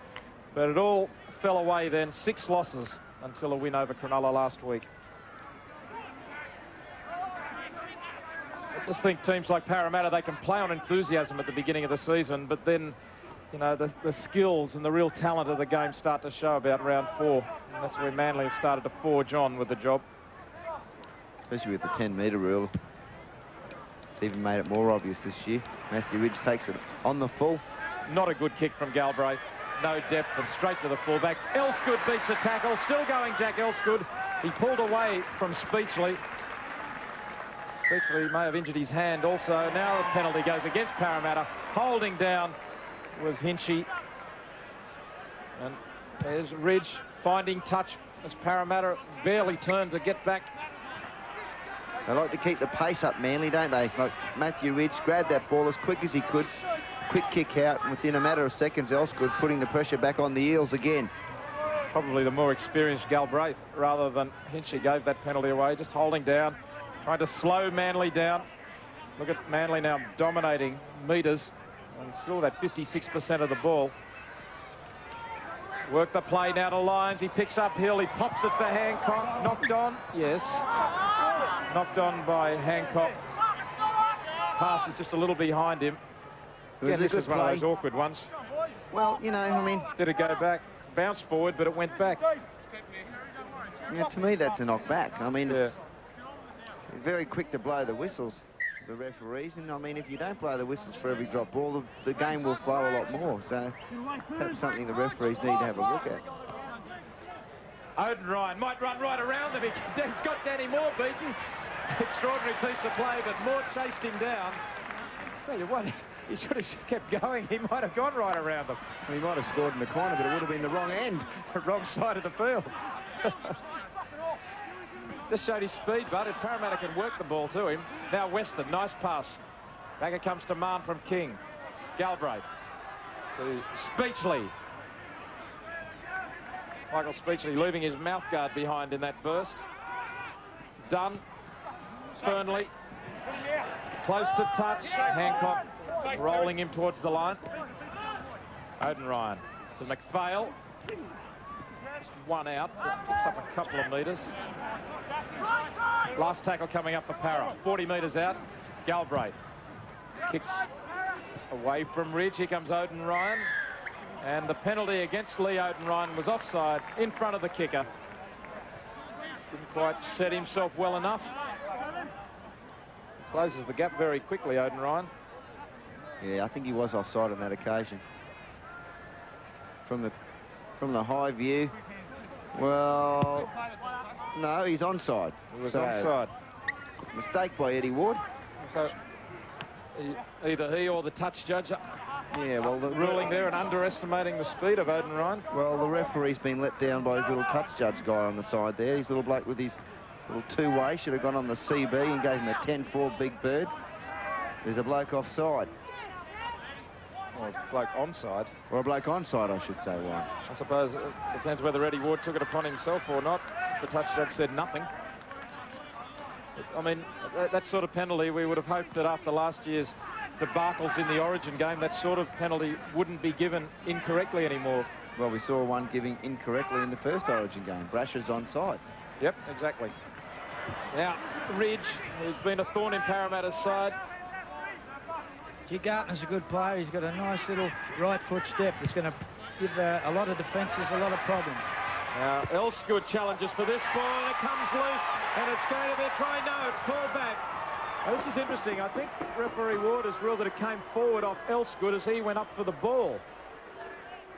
But it all fell away then. 6 losses until a win over Cronulla last week. I just think teams like Parramatta, they can play on enthusiasm at the beginning of the season, but then, you know, the skills and the real talent of the game start to show about round 4. And that's where Manly have started to forge on with the job. Especially with the 10-metre rule. It's even made it more obvious this year. Matthew Ridge takes it on the full. Not a good kick from Galbraith. No depth and straight to the fullback. Elsgood beats a tackle. Still going, Jack Elsgood. He pulled away from Speechley. Speechley may have injured his hand also. Now the penalty goes against Parramatta. Holding down was Hinchy. And there's Ridge finding touch as Parramatta barely turned to get back. They like to keep the pace up, Manly, don't they? Like Matthew Ridge grabbed that ball as quick as he could. Quick kick out, and within a matter of seconds, Elsgood's putting the pressure back on the Eels again. Probably the more experienced Galbraith rather than Hinchy gave that penalty away. Just holding down, trying to slow Manly down. Look at Manly now dominating metres and still that 56% of the ball. Work the play now to Lyons. He picks up Hill. He pops it for Hancock. Knocked on. Yes. Knocked on by Hancock. Pass is just a little behind him. Yeah, this is one of those awkward ones. Well, you know, I mean... Did it go back? Bounced forward, but it went back. Yeah, to me, that's a knock back. I mean, it's very quick to blow the whistles, the referees. And, I mean, if you don't blow the whistles for every drop ball, the game will flow a lot more. So that's something the referees need to have a look at. Odin Ryan might run right around them. He's got Danny Moore beaten. Extraordinary piece of play, but Moore chased him down. Tell you what, he should have kept going. He might have gone right around them. Well, he might have scored in the corner, but it would have been the wrong end. The wrong side of the field. Just showed his speed, but if Parramatta can work the ball to him. Now Weston, nice pass. Back it comes to Mann from King. Galbraith to Speechley. Michael Speechley leaving his mouthguard behind in that burst. Dunn, Fernley, close to touch. Hancock rolling him towards the line. Odin Ryan to McPhail. Just one out, but picks up a couple of metres. Last tackle coming up for Parra. 40 metres out. Galbraith kicks away from Ridge. Here comes Odin Ryan. And the penalty against Lee Odin Ryan was offside in front of the kicker. Didn't quite set himself well enough. Closes the gap very quickly, Odin Ryan. Yeah, I think he was offside on that occasion. From the high view, well, no, he's onside. He was onside. Mistake by Eddie Ward. So either he or the touch judge. Yeah, well, the ruling there and underestimating the speed of Odin Ryan. Well, the referee's been let down by his little touch judge guy on the side there. His little bloke with his little two-way should have gone on the CB and gave him a 10-4 big bird. There's a bloke offside. Or a bloke onside. Or a bloke onside, I should say, Warren. I suppose it depends whether Eddie Ward took it upon himself or not. The touch judge said nothing. I mean, that sort of penalty, we would have hoped that after last year's debacles in the Origin game, that sort of penalty wouldn't be given incorrectly anymore. Well, we saw one giving incorrectly in the first Origin game. Brasher's onside. Yep, exactly. Now, Ridge, who's been a thorn in Parramatta's side. G. Gartner's a good player. He's got a nice little right foot step that's going to give a lot of defences a lot of problems. Now, Elsgood challenges for this ball, and it comes loose, and it's going to be a try. No, it's called back. Now, this is interesting. I think referee Ward has ruled that it came forward off Elsgood as he went up for the ball.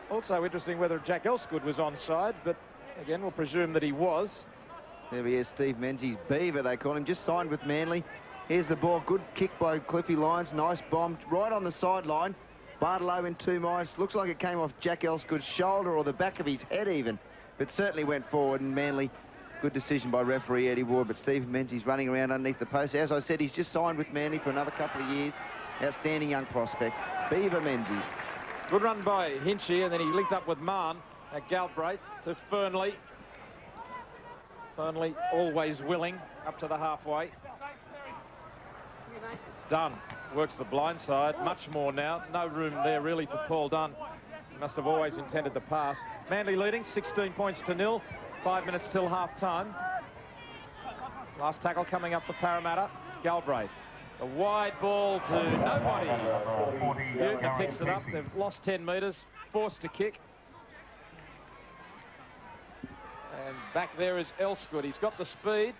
Also interesting whether Jack Elsgood was onside, but again, we'll presume that he was. There he is, Steve Menzies. Beaver, they call him, just signed with Manly. Here's the ball. Good kick by Cliffy Lyons. Nice bomb right on the sideline. Bartolo in 2 minds. Looks like it came off Jack Elsgood's shoulder or the back of his head even. But certainly went forward, and Manly, good decision by referee Eddie Ward. But Steve Menzies running around underneath the post. As I said, he's just signed with Manly for another couple of years. Outstanding young prospect. Beaver Menzies. Good run by Hinchy, and then he linked up with Mann at Galbraith to Fernley. Fernley always willing up to the halfway. Dunn works the blind side much more now. No room there really for Paul Dunn. He must have always intended the pass. Manly leading 16 points to 0. 5 minutes till half time. Last tackle coming up for Parramatta. Galbraith. A wide ball to nobody. Newton picks it up. They've lost 10 metres. Forced to kick. And back there is Elsgood. He's got the speed.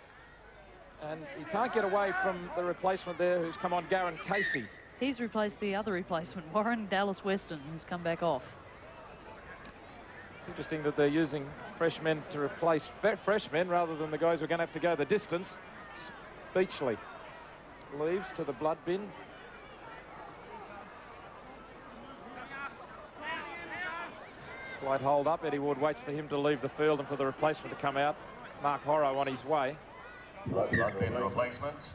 And he can't get away from the replacement there who's come on, Garen Casey. He's replaced the other replacement, Warren Dallas Weston, who's come back off. It's interesting that they're using freshmen to replace freshmen rather than the guys who are going to have to go the distance. Beachley leaves to the blood bin. Slight hold up. Eddie Ward waits for him to leave the field and for the replacement to come out. Mark Horrow on his way. Replacements.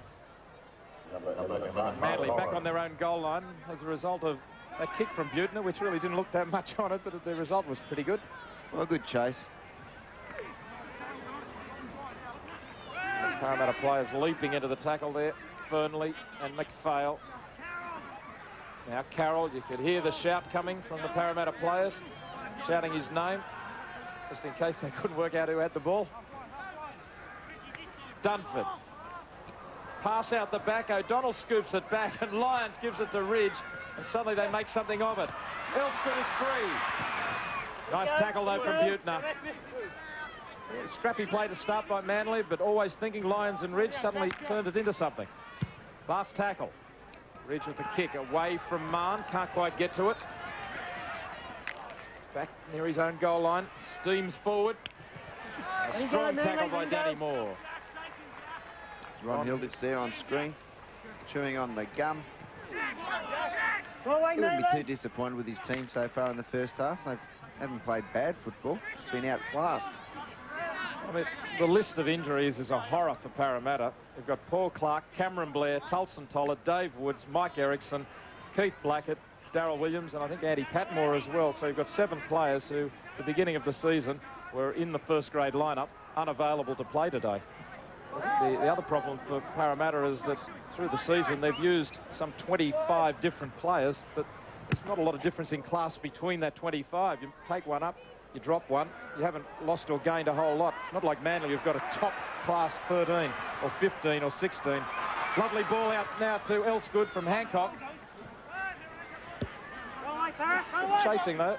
Manly back on their own goal line as a result of a kick from Butner, which really didn't look that much on it, but the result was pretty good. Well, good chase. The Parramatta players leaping into the tackle there. Fernley and McPhail. Now Carroll, you could hear the shout coming from the Parramatta players, shouting his name, just in case they couldn't work out who had the ball. Dunford. Pass out the back. O'Donnell scoops it back, and Lyons gives it to Ridge, and suddenly they make something of it. Elsgood is free. Nice tackle, though, from Butner. Scrappy play to start by Manly, but always thinking Lyons and Ridge suddenly turned it into something. Last tackle. Ridge with the kick away from Mann. Can't quite get to it. Back near his own goal line. Steams forward. A strong tackle by Danny Moore. Ron Hilditch there on screen, chewing on the gum. He wouldn't be too disappointed with his team so far in the first half. They haven't played bad football, just been outclassed. I mean, the list of injuries is a horror for Parramatta. They've got Paul Clark, Cameron Blair, Tulson Toller, Dave Woods, Mike Erickson, Keith Blackett, Darryl Williams, and I think Andy Patmore as well. So you've got 7 players who, at the beginning of the season, were in the first grade lineup, unavailable to play today. The other problem for Parramatta is that through the season they've used some 25 different players, but there's not a lot of difference in class between that 25. You take one up, You drop one, you haven't lost or gained a whole lot. It's not like Manly, you've got a top-class 13 or 15 or 16. Lovely ball out now to Elsgood from Hancock. Chasing, though.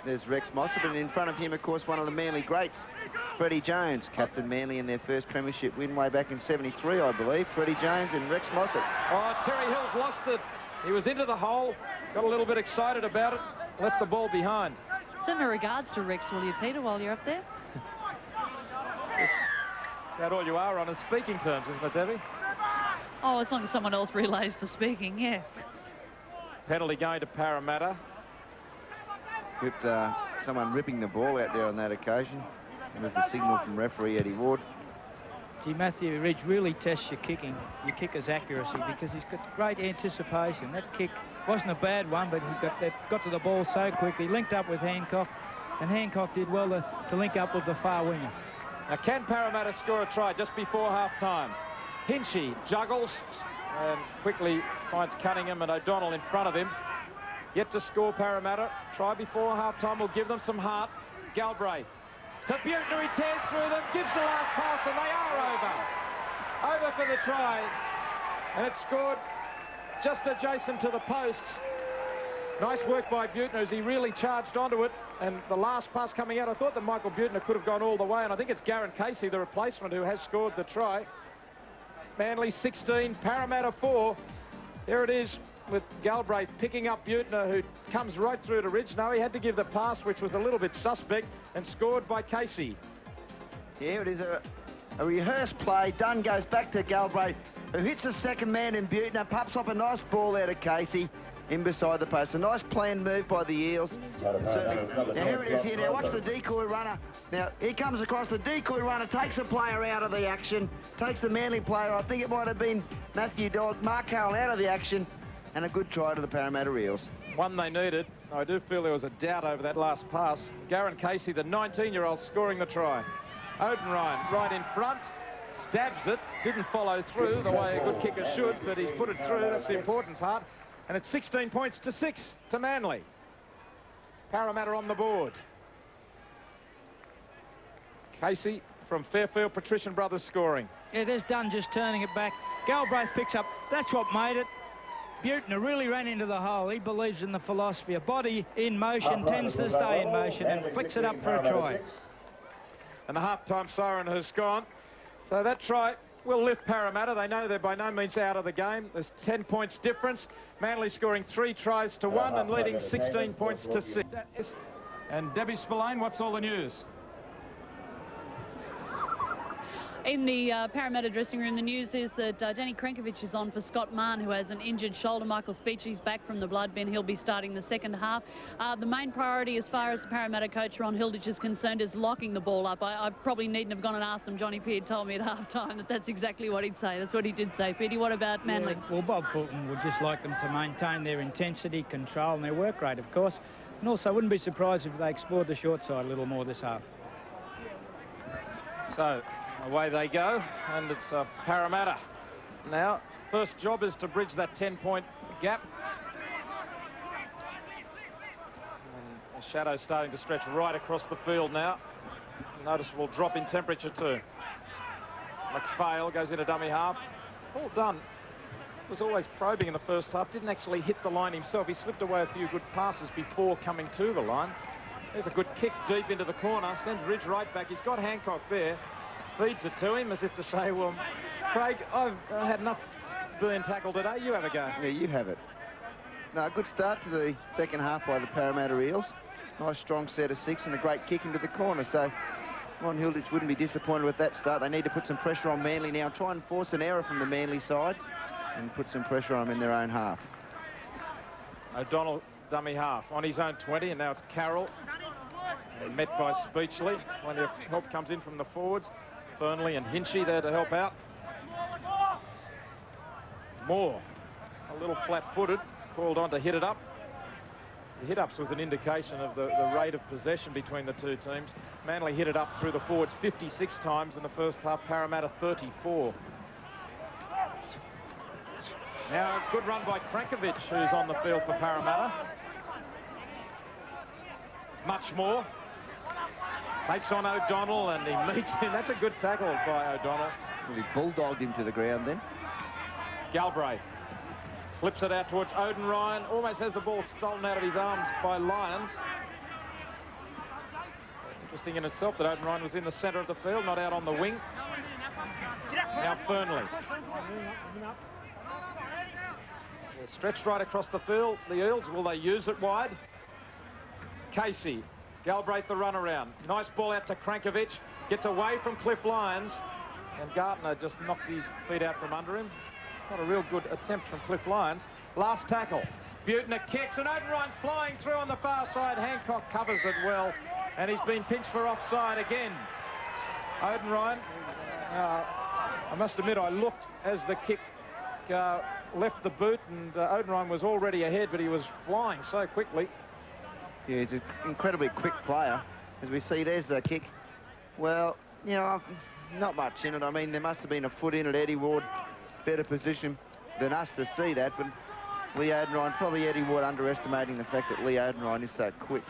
There's Rex Mossop, and in front of him, of course, one of the Manly greats, Freddie Jones, captain Manly in their first premiership win way back in '73, I believe. Freddie Jones and Rex Mossop. Oh, Terry Hill's lost it. He was into the hole, got a little bit excited about it, left the ball behind. Send my regards to Rex, will you, Peter, while you're up there? About all you are on is speaking terms, isn't it, Debbie? Oh, as long as someone else relays the speaking, yeah. Penalty going to Parramatta. With someone ripping the ball out there on that occasion. It was the signal from referee Eddie Ward. Gee, Matthew Ridge really tests your kicker's accuracy, because he's got great anticipation. That kick wasn't a bad one, but he got to the ball so quickly, linked up with Hancock, and Hancock did well to link up with the far winger. Now, can Parramatta score a try just before half-time? Hinchy juggles and quickly finds Cunningham and O'Donnell in front of him. Yet to score Parramatta. Try before half-time will give them some heart. Galbraith to Buettner, he tears through them, gives the last pass, and they are over. Over for the try. And it's scored just adjacent to the posts. Nice work by Buettner as he really charged onto it. And the last pass coming out, I thought that Michael Buettner could have gone all the way, and I think it's Garron Casey, the replacement, who has scored the try. Manly 16, Parramatta 4. There it is with Galbraith picking up Buettner, who comes right through to Ridge. No, he had to give the pass, which was a little bit suspect, and scored by Casey. Yeah, it is a rehearsed play. Dunn goes back to Galbraith, who hits the second man in Buettner, pops up a nice ball out of Casey in beside the post. A nice planned move by the Eels. Certainly. Now, here it is here. Now, watch the decoy runner. Now, he comes across. The decoy runner takes the player out of the action, takes the Manly player, I think it might have been Matthew Dog, Mark Carroll, out of the action, and a good try to the Parramatta Eels. One they needed. I do feel there was a doubt over that last pass. Garron Casey, the 19-year-old, scoring the try. Odenryan right in front, stabs it, didn't follow through the way a good kicker should, but he's put it through. That's the important part. And it's 16 points to 6 to Manly. Parramatta on the board. Casey from Fairfield, Patrician Brothers scoring. Yeah, there's Dunn just turning it back. Galbraith picks up. That's what made it. Buettner really ran into the hole. He believes in the philosophy. A body in motion tends to stay in motion, and flicks it up for a try. And the half-time siren has gone. So that try will lift Parramatta. They know they're by no means out of the game. There's 10 points difference. Manly scoring 3 tries to 1 and leading 16 points to 6. And Debbie Spillane, what's all the news? In the Parramatta dressing room, the news is that Danny Krenkovic is on for Scott Mann, who has an injured shoulder. Michael Speechley's back from the blood bin. He'll be starting the second half. The main priority, as far as the Parramatta coach Ron Hilditch is concerned, is locking the ball up. I probably needn't have gone and asked them. Johnny Peard told me at half-time that that's exactly what he'd say. That's what he did say. Peardy, what about Manly? Yeah, well, Bob Fulton would just like them to maintain their intensity, control, and their work rate, of course. And also, I wouldn't be surprised if they explored the short side a little more this half. So away they go, and it's Parramatta. Now, first job is to bridge that 10-point gap. And the shadow's starting to stretch right across the field now. Noticeable drop in temperature too. McPhail goes into dummy half. All done. Was always probing in the first half. Didn't actually hit the line himself. He slipped away a few good passes before coming to the line. There's a good kick deep into the corner. Sends Ridge right back. He's got Hancock there. Feeds it to him as if to say, well, Craig, I've had enough being tackled today. You have a go. Yeah, you have it. No, good start to the second half by the Parramatta Eels. Nice strong set of 6 and a great kick into the corner. So Ron Hilditch wouldn't be disappointed with that start. They need to put some pressure on Manly now. Try and force an error from the Manly side and put some pressure on them in their own half. O'Donnell dummy half on his own 20, and now it's Carroll. And met by Speechley. Plenty of help comes in from the forwards. Fernley and Hinchy there to help out. Moore, a little flat-footed, called on to hit it up. The hit-ups was an indication of the rate of possession between the two teams. Manly hit it up through the forwards 56 times in the first half, Parramatta 34. Now a good run by Krankovic, who's on the field for Parramatta. Much more. Takes on O'Donnell and he meets him. That's a good tackle by O'Donnell. Well, he bulldogged him to the ground then. Galbraith slips it out towards Odin Ryan. Almost has the ball stolen out of his arms by Lyons. Interesting in itself that Odin Ryan was in the centre of the field, not out on the wing. Now Fernley. They're stretched right across the field. The Eels, will they use it wide? Casey. Galbraith the run around. Nice ball out to Krankovic. Gets away from Cliff Lyons. And Gartner just knocks his feet out from under him. Not a real good attempt from Cliff Lyons. Last tackle. Butner kicks and Odin Ryan's flying through on the far side. Hancock covers it well. And he's been pinched for offside again. Odin Ryan. I must admit, I looked as the kick left the boot, and Odin Ryan was already ahead, but he was flying so quickly. Yeah, he's an incredibly quick player. As we see, there's the kick. Well, you know, not much in it. I mean, there must have been a foot in it. Eddie Ward, better position than us to see that, but Lee Odin, probably Eddie Ward underestimating the fact that Lee Odin is so quick.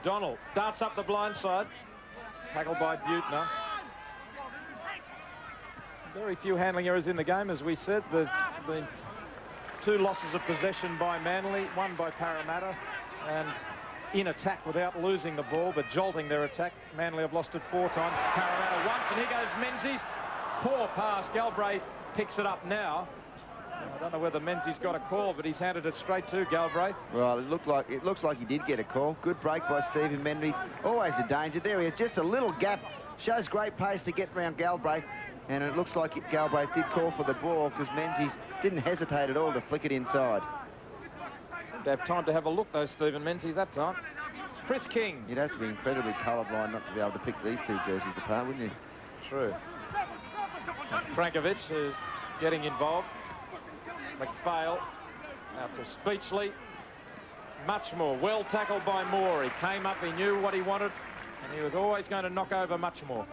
Donald darts up the blind side. Tackled by Butner. Very few handling errors in the game, as we said. There's been 2 losses of possession by Manly, 1 by Parramatta, and in attack without losing the ball, but jolting their attack. Manly have lost it 4 times. Parramatta once, and here goes Menzies. Poor pass. Galbraith picks it up now. I don't know whether Menzies got a call, but he's handed it straight to Galbraith. Well, it looks like he did get a call. Good break by Stephen Menzies. Always a danger. There he is. Just a little gap. Shows great pace to get around Galbraith. And it looks like Galbraith did call for the ball because Menzies didn't hesitate at all to flick it inside. Seemed to have time to have a look, though, Stephen Menzies, that time. Chris King. You'd have to be incredibly colourblind not to be able to pick these 2 jerseys apart, wouldn't you? True. Krankovic is getting involved. McPhail out to Speechley. Much more. Well tackled by Moore. He came up, he knew what he wanted, and he was always going to knock over much more.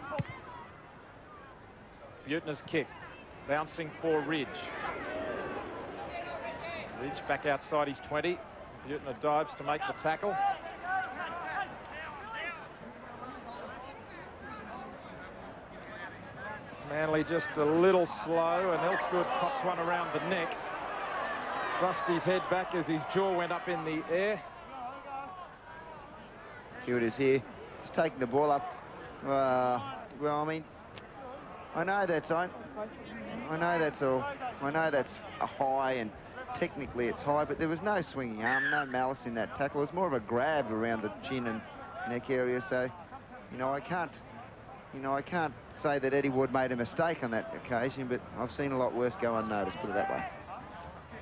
Butner's kick, bouncing for Ridge. Ridge back outside his 20. Butner dives to make the tackle. Manly just a little slow, and Elsgood pops one around the neck. Thrust his head back as his jaw went up in the air. Here it is here. He's taking the ball up. Well, I mean, I know that's all. I know that's a high, and technically it's high, but there was no swinging arm, no malice in that tackle. It was more of a grab around the chin and neck area. So, you know, I can't say that Eddie Wood made a mistake on that occasion, but I've seen a lot worse go unnoticed, put it that way.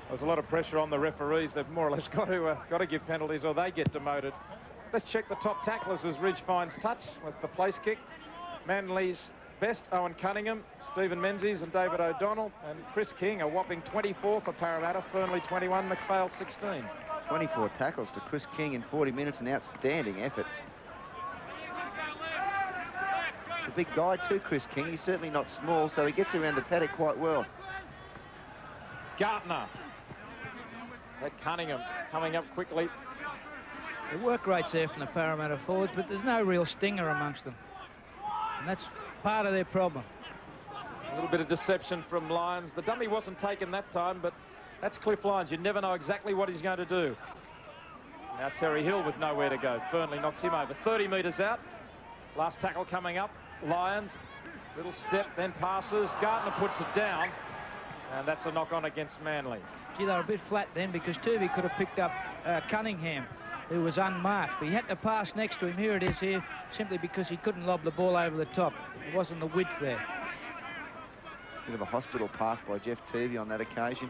There's a lot of pressure on the referees. They've more or less got to give penalties or they get demoted. Let's check the top tacklers as Ridge finds touch with the place kick. Manly's best, Owen Cunningham, Stephen Menzies and David O'Donnell, and Chris King, a whopping 24 for Parramatta, Fernley 21, McPhail 16. 24 tackles to Chris King in 40 minutes, an outstanding effort. He's a big guy too, Chris King. He's certainly not small, so he gets around the paddock quite well. Gartner. That Cunningham coming up quickly. The work rate's there from the Parramatta forwards, but there's no real stinger amongst them. And that's part of their problem. A little bit of deception from Lyons. The dummy wasn't taken that time, but that's Cliff Lyons. You never know exactly what he's going to do. Now Terry Hill with nowhere to go. Fernley knocks him over. 30 metres out. Last tackle coming up. Lyons, little step, then passes. Gartner puts it down. And that's a knock-on against Manly. Gee, they were a bit flat then because Tooby could have picked up Cunningham, who was unmarked. But he had to pass next to him. Here it is here, simply because he couldn't lob the ball over the top. It wasn't the width there. Bit of a hospital pass by Jeff Tooby on that occasion.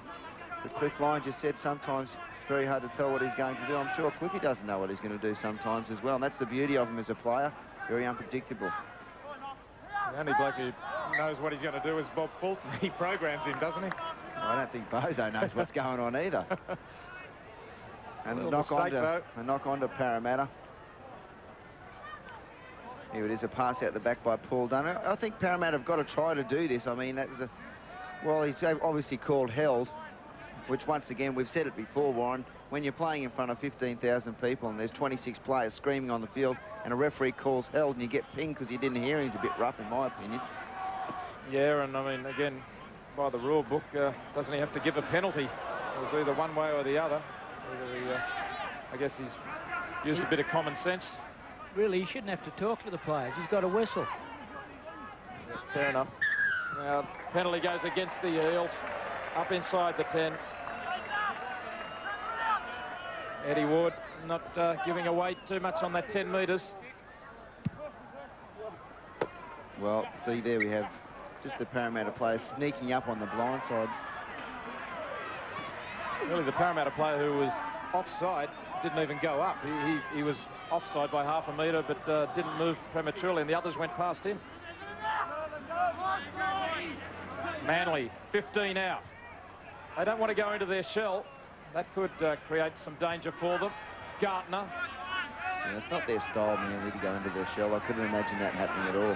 But Cliff Lyons just said sometimes it's very hard to tell what he's going to do. I'm sure Cliffy doesn't know what he's going to do sometimes as well. And that's the beauty of him as a player. Very unpredictable. The only bloke who knows what he's going to do is Bob Fulton. He programs him, doesn't he? I don't think Bozo knows what's going on either. And a knock on to Parramatta. Here it is, a pass out the back by Paul Dunner. I think Parramatta have got to try to do this. I mean, that was a... Well, he's obviously called held. which once again, we've said it before, Warren, when you're playing in front of 15,000 people and there's 26 players screaming on the field and a referee calls held and you get pinged because you didn't hear him, he's a bit rough in my opinion. Yeah, and I mean, again, by the rule book, doesn't he have to give a penalty? It was either one way or the other. Either he, I guess he's used a bit of common sense. Really, he shouldn't have to talk to the players. He's got a whistle. Yeah, fair enough. Now, penalty goes against the Eels, up inside the 10. Eddie Ward not giving away too much on that 10 metres. Well, see, there we have just the Parramatta player sneaking up on the blind side. Really, the Parramatta player who was offside didn't even go up. He was offside by half a metre, but didn't move prematurely, and the others went past him. Manly, 15 out. They don't want to go into their shell. That could create some danger for them. Gartner. Yeah, it's not their style, Manly, to go into their shell. I couldn't imagine that happening at all.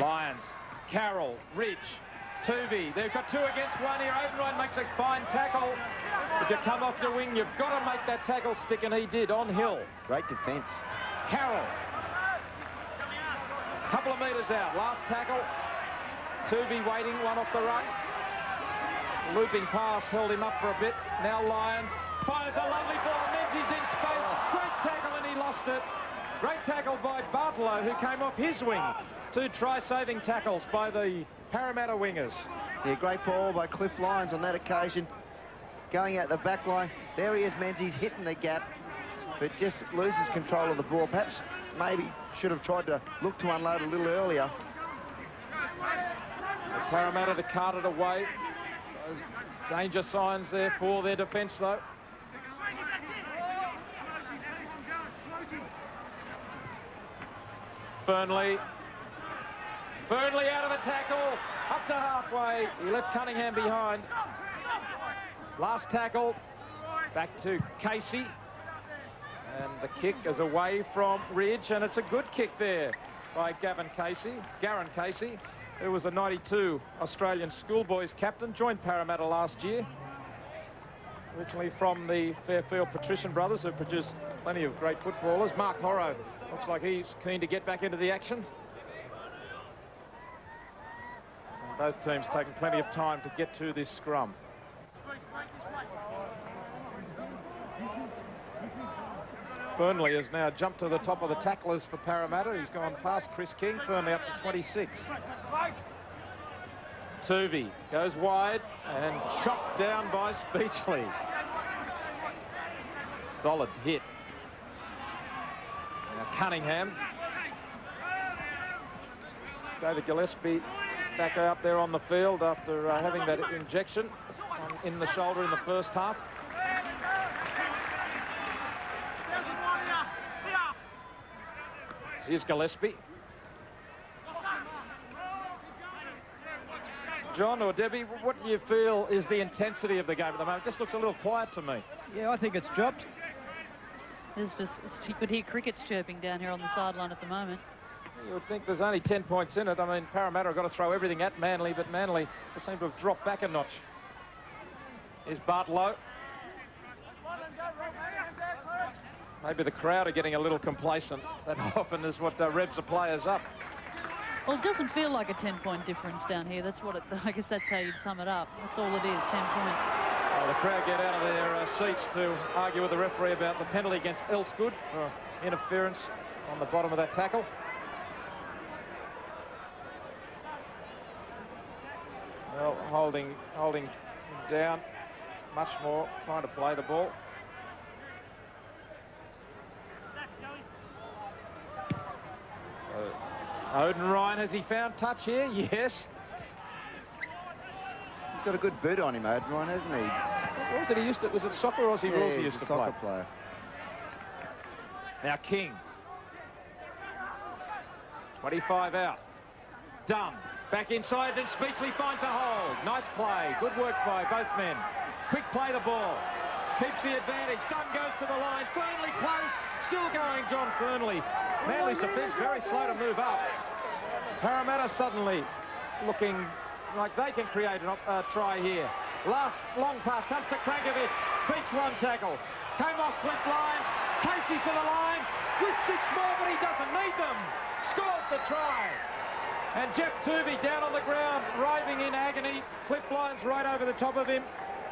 Lions, Carroll, Ridge, Tuvey. They've got 2 against 1 here. Obenrein makes a fine tackle. If you come off your wing, you've got to make that tackle stick, and he did on Hill. Great defence. Carroll. Couple of metres out. Last tackle. Tuvey waiting, one off the run. Looping pass held him up for a bit. Now Lyons fires a lovely ball. Menzies in space. Great tackle, and he lost it. Great tackle by Bartolo, who came off his wing. 2 try-saving tackles by the Parramatta wingers. Yeah, great ball by Cliff Lyons on that occasion. Going out the back line. There he is, Menzies, hitting the gap, but just loses control of the ball. Perhaps maybe should have tried to look to unload a little earlier. The Parramatta to cart it away. Those danger signs there for their defence, though. Fernley out of the tackle, up to halfway. He left Cunningham behind. Last tackle, back to Casey. And the kick is away from Ridge, and it's a good kick there by Garen Casey, who was a 92 Australian schoolboys captain, joined Parramatta last year. Originally from the Fairfield Patrician brothers, who produced plenty of great footballers. Mark Horrow looks like he's keen to get back into the action. And both teams taking plenty of time to get to this scrum. Fernley has now jumped to the top of the tacklers for Parramatta. He's gone past Chris King. Fernley up to 26. Tuvey goes wide and chopped down by Speechley. Solid hit. Now Cunningham. David Gillespie back up there on the field after having that injection in the shoulder in the first half. Here's Gillespie. John or Debbie, what do you feel is the intensity of the game at the moment? It just looks a little quiet to me. Yeah, I think it's dropped. There's just, you could hear crickets chirping down here on the sideline at the moment. You would think there's only 10 points in it. I mean, Parramatta have got to throw everything at Manly, but Manly just seem to have dropped back a notch. Here's Bartolo. Maybe the crowd are getting a little complacent. That often is what revs the players up. Well, it doesn't feel like a 10-point difference down here. That's what I guess that's how you'd sum it up. That's all it is, 10 points. Oh, the crowd get out of their seats to argue with the referee about the penalty against Elsgood for interference on the bottom of that tackle. Well, holding him down much more, trying to play the ball. Odin Ryan, has he found touch here? Yes. He's got a good boot on him, Odin Ryan, hasn't he? What was it he used to, was it soccer or was he rules he used to play? Soccer player. Now King. 25 out. Dunn. Back inside, then Speechley finds a hold. Nice play. Good work by both men. Quick play the ball. Keeps the advantage. Dunn goes to the line. Fernley close. Still going, John Fernley. Manly's defence very slow to move up. Parramatta suddenly looking like they can create a try here. Last long pass comes to Krankovic. Beats one tackle. Came off clip lines. Casey for the line with 6 more, but he doesn't need them. Scores the try. And Jeff Tuvey down on the ground, writhing in agony. Clip lines right over the top of him,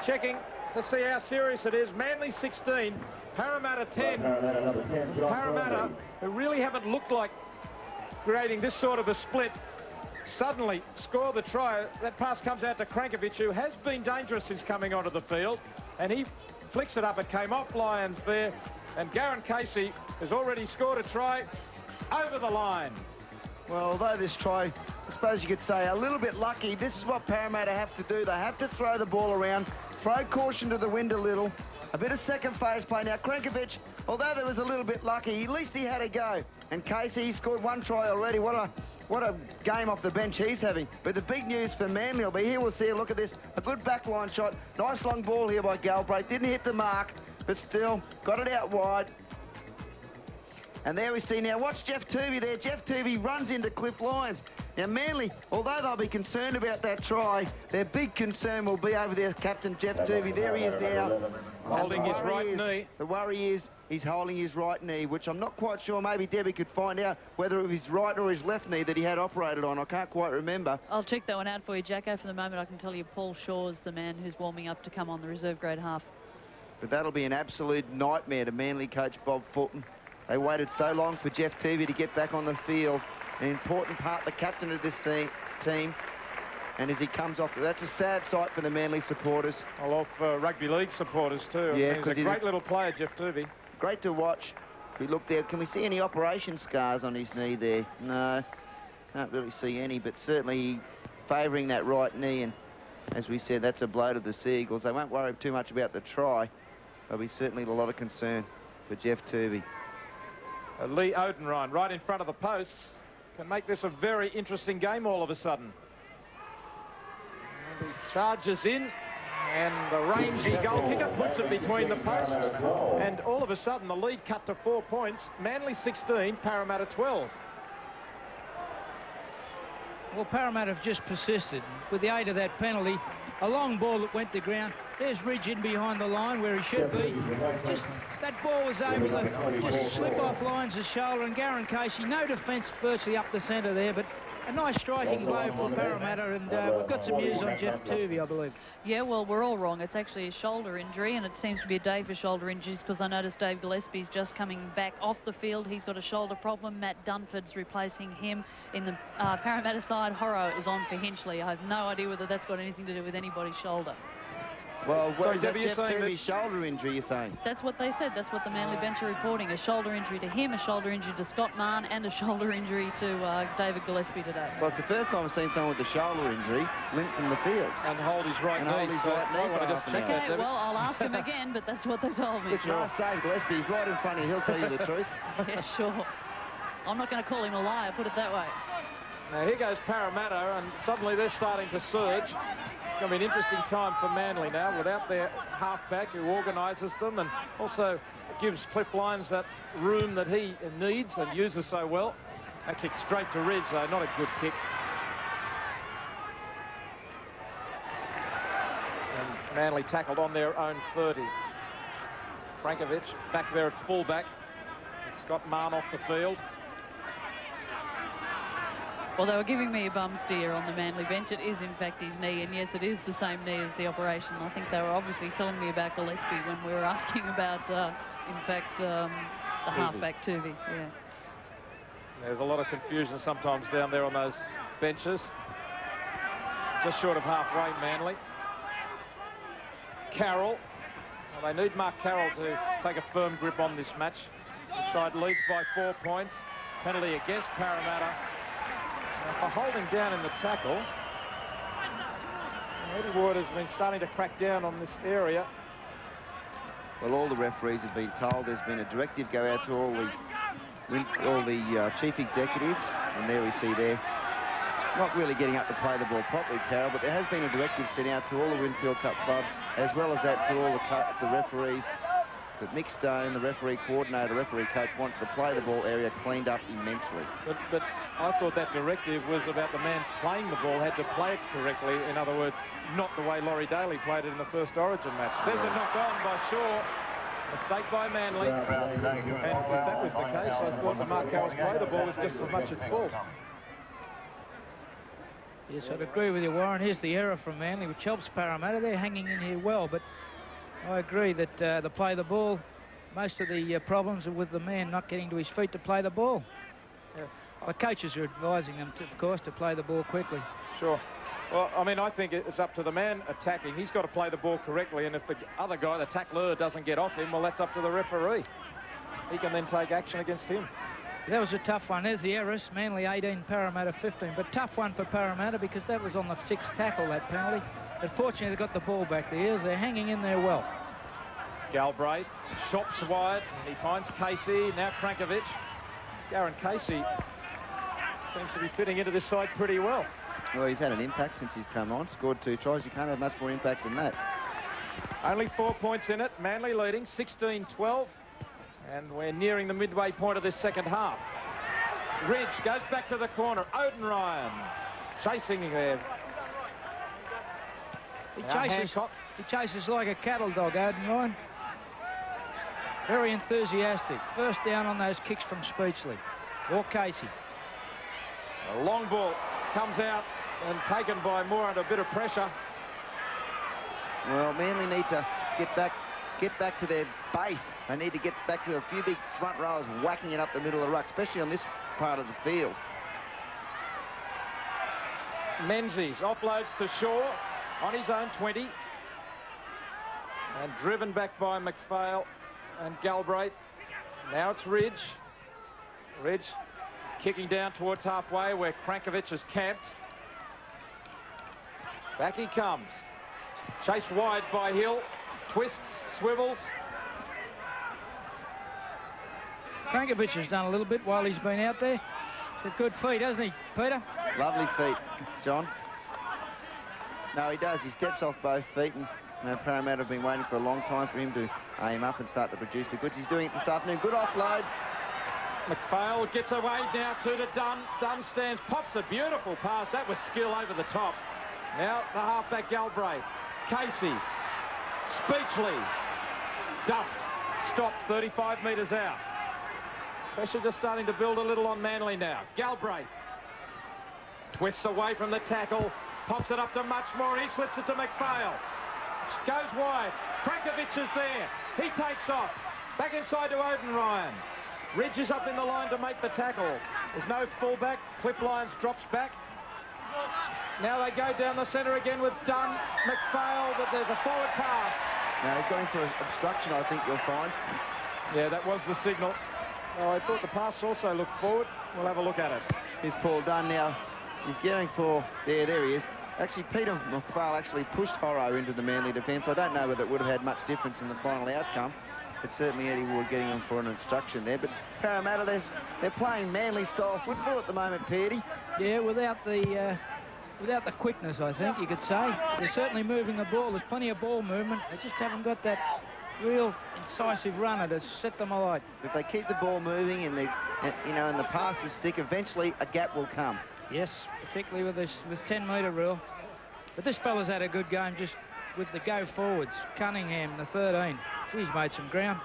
checking to see how serious it is. Manly 16, Parramatta 10. Parramatta, who really haven't looked like creating this sort of a split, suddenly score the try. That pass comes out to Krankovic, who has been dangerous since coming onto the field, and he flicks it up. It came off Lyons there, and Garron Casey has already scored a try over the line. Well, although this try, I suppose you could say, a little bit lucky, this is what Parramatta have to do. They have to throw the ball around, throw caution to the wind a little, a bit of second phase play. Now, Krankovic, although there was a little bit lucky, at least he had a go. And Casey, he scored 1 try already. What a game off the bench he's having. But the big news for Manly will be, here we'll see, look at this, a good backline shot. Nice long ball here by Galbraith. Didn't hit the mark, but still got it out wide. And there we see now, watch Jeff Tuvey there. Jeff Tuvey runs into Cliff Lyons. Now Manly, although they'll be concerned about that try, their big concern will be over their captain, Jeff Tuvey. There he is now. Holding his right knee. The worry is he's holding his right knee, which I'm not quite sure. Maybe Debbie could find out whether it was his right or his left knee that he had operated on. I can't quite remember. I'll check that one out for you, Jacko. For the moment, I can tell you Paul Shaw's the man who's warming up to come on the reserve grade half. But that'll be an absolute nightmare to Manly coach Bob Fulton. They waited so long for Jeff Tuvey to get back on the field. An important part, the captain of this team. And as he comes off, that's a sad sight for the Manly supporters. Well, off rugby league supporters too. Yeah, he's a great little player, Jeff Tuvey. Great to watch. We look there. Can we see any operation scars on his knee there? No, can't really see any, but certainly favouring that right knee. And as we said, that's a blow to the Seagulls. They won't worry too much about the try. There'll be certainly a lot of concern for Jeff Tuvey. Lee Odenrine right in front of the posts can make this a very interesting game all of a sudden. And he charges in, and the rangy goal kicker puts it between the posts, and all of a sudden the lead cut to 4 points. Manly 16, Parramatta 12. Well, Parramatta have just persisted with the aid of that penalty. A long ball that went to ground. There's Ridge in behind the line where he should be. Just that ball was able to just slip off Lyons' shoulder, and Garron Casey, no defence virtually up the centre there, but a nice striking blow for Parramatta, and we've got some news on Jeff Tuvey, I believe. Yeah, well, we're all wrong. It's actually a shoulder injury, and it seems to be a day for shoulder injuries, because I noticed Dave Gillespie's just coming back off the field. He's got a shoulder problem. Matt Dunford's replacing him. In the Parramatta side, Horro is on for Hinchley. I have no idea whether that's got anything to do with anybody's shoulder. Well, what So, is that Debbie, Jeff Tuvey's shoulder injury, you're saying? That's what they said. That's what the Manly bench are reporting. A shoulder injury to him, a shoulder injury to Scott Mann, and a shoulder injury to David Gillespie today. Well, it's the first time I've seen someone with a shoulder injury limped from the field. And hold his right knee. Hold his right knee I want for to just half an check hour. that, Okay, Debbie. well, I'll ask him again, but that's what they told me. Listen, ask Dave Gillespie. He's right in front of you. He'll tell you the truth. Yeah, sure. I'm not going to call him a liar, put it that way. Now here goes Parramatta, and suddenly they're starting to surge. It's going to be an interesting time for Manly now, without their halfback who organises them and also gives Cliff Lyons that room that he needs and uses so well. That kick straight to Ridge, though, not a good kick. And Manly tackled on their own 30. Krankovic back there at fullback. With Scott Mann off the field. Well, they were giving me a bum steer on the Manly bench. It is, in fact, his knee, and yes, it is the same knee as the operation. I think they were obviously telling me about Gillespie when we were asking about, in fact, the halfback Tuvey. Yeah. There's a lot of confusion sometimes down there on those benches. Just short of halfway, Manly. Carroll. Well, they need Mark Carroll to take a firm grip on this match. The side leads by 4 points. Penalty against Parramatta. Now, for holding down in the tackle, Eddie Ward has been starting to crack down on this area. Well, all the referees have been told there's been a directive go out to all the chief executives, and there we see there, not really getting up to play the ball properly, Carroll, but there has been a directive sent out to all the Winfield Cup clubs, as well as that to all the referees, But Mick Stone, the referee coordinator, referee coach, wants the play the ball area cleaned up immensely. But I thought that directive was about the man playing the ball had to play it correctly. In other words, not the way Laurie Daly played it in the first Origin match. There's a knock on by Shaw. Mistake by Manly. And if that was the case, I thought the Mark Carroll's play the ball was just as much at fault. Yes, I'd agree with you, Warren. Here's the error from Manly, which helps Parramatta. They're hanging in here well, but I agree that the play the ball, most of the problems are with the man not getting to his feet to play the ball. The coaches are advising them, of course, to play the ball quickly. Sure. Well, I mean, I think it's up to the man attacking. He's got to play the ball correctly, and if the other guy, the tackler, doesn't get off him, well, that's up to the referee. He can then take action against him. That was a tough one. There's the errors. Manly 18, Parramatta 15. But tough one for Parramatta because that was on the 6th tackle, that penalty. But fortunately, they got the ball back. The Eels, they're hanging in there well. Galbraith shops wide, and he finds Casey. Now Krankovic. Garen Casey seems to be fitting into this side pretty well. Well, he's had an impact since he's come on. Scored 2 tries. You can't have much more impact than that. Only 4 points in it. Manly leading 16-12. And we're nearing the midway point of this second half. Ridge goes back to the corner. Odin Ryan chasing there. He chases like a cattle dog, Odin Ryan. Very enthusiastic. First down on those kicks from Speechley or Casey. A long ball comes out and taken by Moore under a bit of pressure. Well, Manly need to get back to their base. They need to get back to a few big front rowers whacking it up the middle of the ruck, especially on this part of the field. Menzies offloads to Shaw on his own 20. And driven back by McPhail and Galbraith. Now it's Ridge. Ridge kicking down towards halfway where Krankovic is camped. Back he comes. Chased wide by Hill. Twists, swivels. Krankovic has done a little bit while he's been out there. He's got good feet, hasn't he, Peter? Lovely feet, John. No, he does. He steps off both feet, and Parramatta have been waiting for a long time for him to aim up and start to produce the goods. He's doing it this afternoon. Good offload. McPhail gets away now to Dunn. Dunn stands, pops a beautiful pass. That was skill over the top. Now the halfback Galbraith. Casey. Speechley. Dumped. Stopped 35 metres out. Pressure just starting to build a little on Manly now. Galbraith. Twists away from the tackle. Pops it up to Muchmore. He slips it to McPhail. Goes wide. Krankovic is there. He takes off. Back inside to Odin Ryan. Ridge is up in the line to make the tackle. There's no fullback. Cliff Lyons drops back. Now they go down the centre again with Dunn, McPhail, but there's a forward pass. Now he's going for obstruction, I think you'll find. Yeah, that was the signal. Oh, I thought the pass also looked forward. We'll have a look at it. Here's Paul Dunn now. He's going for... There he is. Actually, Peter McPhail actually pushed Horro into the Manly defence. I don't know whether it would have had much difference in the final outcome. But certainly Eddie Ward getting him for an obstruction there. But Parramatta, they're playing Manly-style football at the moment, Peardy. Yeah, without the quickness, I think you could say. They're certainly moving the ball. There's plenty of ball movement. They just haven't got that real incisive runner to set them alight. If they keep the ball moving and and the passes stick, eventually a gap will come. Yes, particularly with this 10-metre rule. But this fella's had a good game just with the go-forwards. Cunningham, the 13. He's made some ground.